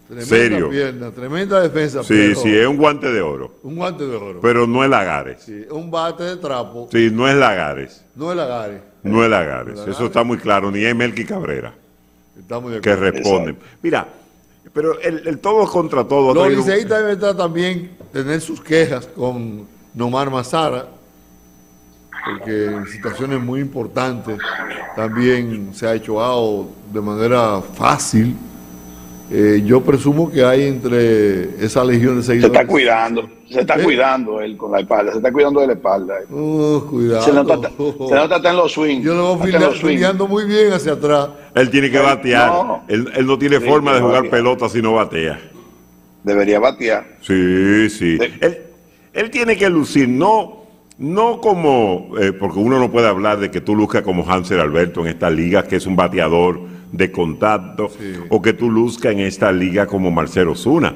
Tremenda pierna, tremenda defensa. Sí, es un guante de oro. Un guante de oro. Pero no es Lagares. Sí, un bate de trapo. Sí, no es Lagares. No es Lagares. No es Lagares. Eso está muy claro. Ni es Melqui Cabrera. Estamos de acuerdo. Que responden. Exacto. Mira, pero el todo contra todo. Los liceístas deben estar también tener sus quejas con Nomar Mazara, porque en situaciones muy importantes también se ha hecho out de manera fácil. Yo presumo que hay entre esa legión de seguidores. Se está cuidando él con la espalda, se está cuidando de la espalda. Cuidado. Se nota hasta en los swings. Yo lo voy filiando muy bien hacia atrás. Él tiene que batear. Él no tiene forma de jugar pelota si no batea. Debería batear. Sí. Él tiene que lucir, no como, porque uno no puede hablar de que tú luzcas como Hansel Alberto en esta liga, que es un bateador de contacto, o que tú luzcas en esta liga como Marcelo Ozuna,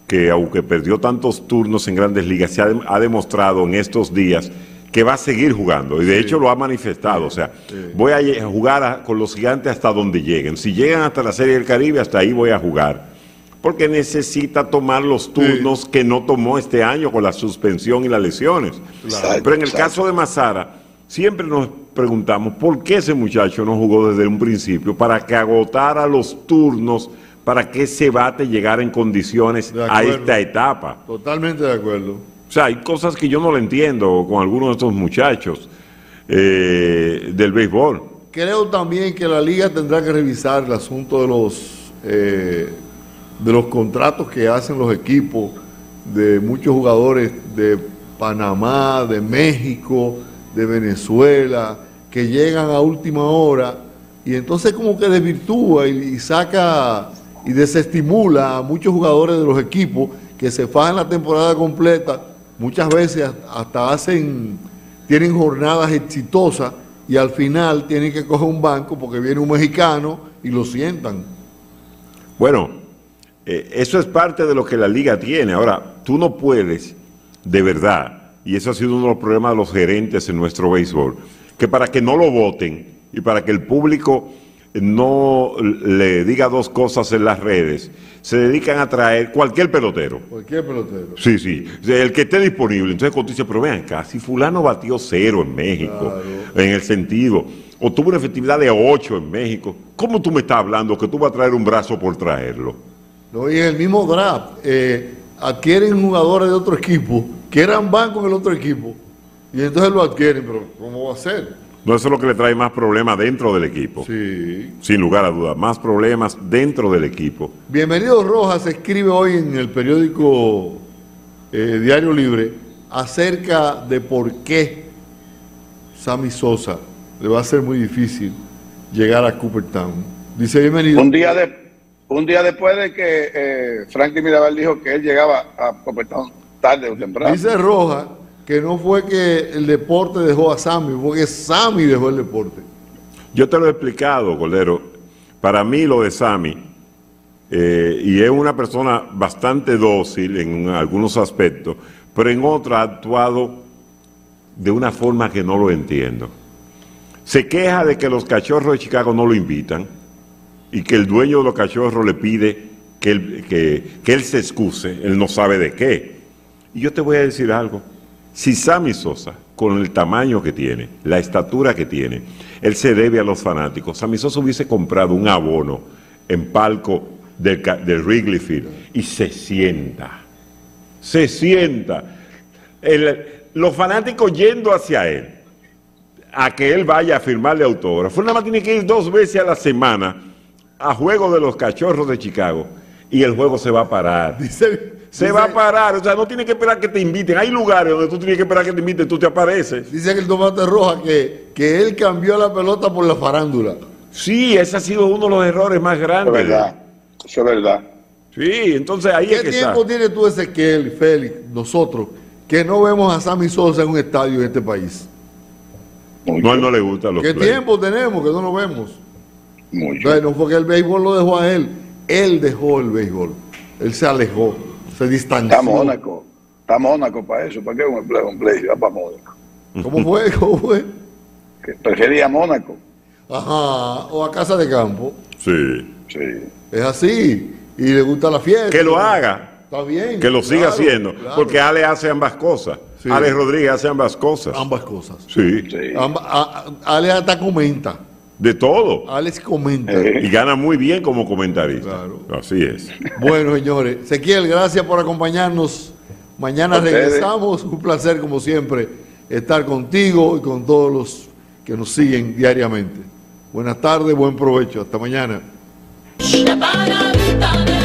que aunque perdió tantos turnos en Grandes Ligas, se ha demostrado en estos días que va a seguir jugando, y de hecho lo ha manifestado, o sea, voy a jugar con los Gigantes hasta donde lleguen. Si llegan hasta la Serie del Caribe, hasta ahí voy a jugar, porque necesita tomar los turnos que no tomó este año con la suspensión y las lesiones. Pero en el caso de Mazara, siempre nos preguntamos por qué ese muchacho no jugó desde un principio, para que agotara los turnos, para que ese bate llegara en condiciones a esta etapa. Totalmente de acuerdo. O sea, hay cosas que yo no lo entiendo con algunos de estos muchachos del béisbol. Creo también que la liga tendrá que revisar el asunto de los contratos que hacen los equipos de muchos jugadores de Panamá, de México, de Venezuela, que llegan a última hora y entonces como que desvirtúa y saca y desestimula a muchos jugadores de los equipos que se fajan la temporada completa. Muchas veces hasta tienen jornadas exitosas y al final tienen que coger un banco porque viene un mexicano y lo sientan. Bueno, eso es parte de lo que la liga tiene. Ahora, tú no puedes, de verdad, y eso ha sido uno de los problemas de los gerentes en nuestro béisbol, que para que no lo voten y para que el público no le diga dos cosas en las redes, se dedican a traer cualquier pelotero. Cualquier pelotero. Sí, sí, el que esté disponible. Entonces cuando tú dices, pero vean acá, si fulano batió 0 en México, en el sentido, o tuvo una efectividad de 8 en México, ¿cómo tú me estás hablando que tú vas a traer un brazo por traerlo? No, y en el mismo draft, adquieren jugadores de otro equipo, que eran bancos en el otro equipo, y entonces lo adquieren, pero ¿cómo va a ser? No, eso es lo que le trae más problemas dentro del equipo. Sí. Sin lugar a dudas, más problemas dentro del equipo. Bienvenido Rojas escribe hoy en el periódico Diario Libre acerca de por qué Sammy Sosa le va a ser muy difícil llegar a Cooperstown. Dice, bienvenido. Un día después de que Franklin Mirabal dijo que él llegaba a Cooperstown tarde o temprano. Dice Rojas que no fue que el deporte dejó a Sammy, fue que Sammy dejó el deporte. Yo te lo he explicado, Cordero. Para mí lo de Sammy, y es una persona bastante dócil en algunos aspectos, pero en otros ha actuado de una forma que no lo entiendo. Se queja de que los Cachorros de Chicago no lo invitan y que el dueño de los Cachorros le pide que él se excuse, él no sabe de qué. Y yo te voy a decir algo. Si Sammy Sosa, con el tamaño que tiene, la estatura que tiene, él se debe a los fanáticos. Sammy Sosa hubiese comprado un abono en palco del Wrigley Field y se sienta. Los fanáticos yendo hacia él, a que él vaya a firmarle autógrafo. Nada más tiene que ir 2 veces a la semana a juego de los Cachorros de Chicago y el juego se va a parar. Se va a parar, o sea, no tiene que esperar que te inviten. Hay lugares donde tú tienes que esperar que te inviten, tú te apareces. Dice que el Tomate Roja que él cambió la pelota por la farándula. Sí, ese ha sido uno de los errores más grandes. Eso es verdad, eso es verdad. Sí, entonces ahí es que está. ¿Qué tiempo tienes tú, Ezequiel, Félix, nosotros, que no vemos a Sammy Sosa en un estadio en este país? No, a él no le gusta los ¿Qué play. tiempo tenemos que no lo vemos? Mucho. Entonces, no fue que el béisbol lo dejó a él dejó el béisbol, él se alejó, se distanció. Está Mónaco para eso, ¿para qué un play? Va para Mónaco. ¿Cómo fue? Que prefería Mónaco. Ajá, o a Casa de Campo. Sí. Es así, y le gusta la fiesta. Que lo haga. Está bien. Que lo siga haciendo, claro. Porque Ale hace ambas cosas. Sí. Ale Rodríguez hace ambas cosas. Ambas cosas. Sí. Ale hasta comenta. De todo. Alex comenta. Y gana muy bien como comentarista. Claro. Así es. Bueno, señores. Ezequiel, gracias por acompañarnos. Mañana regresamos. Un placer, como siempre, estar contigo y con todos los que nos siguen diariamente. Buenas tardes, buen provecho. Hasta mañana. La paradita de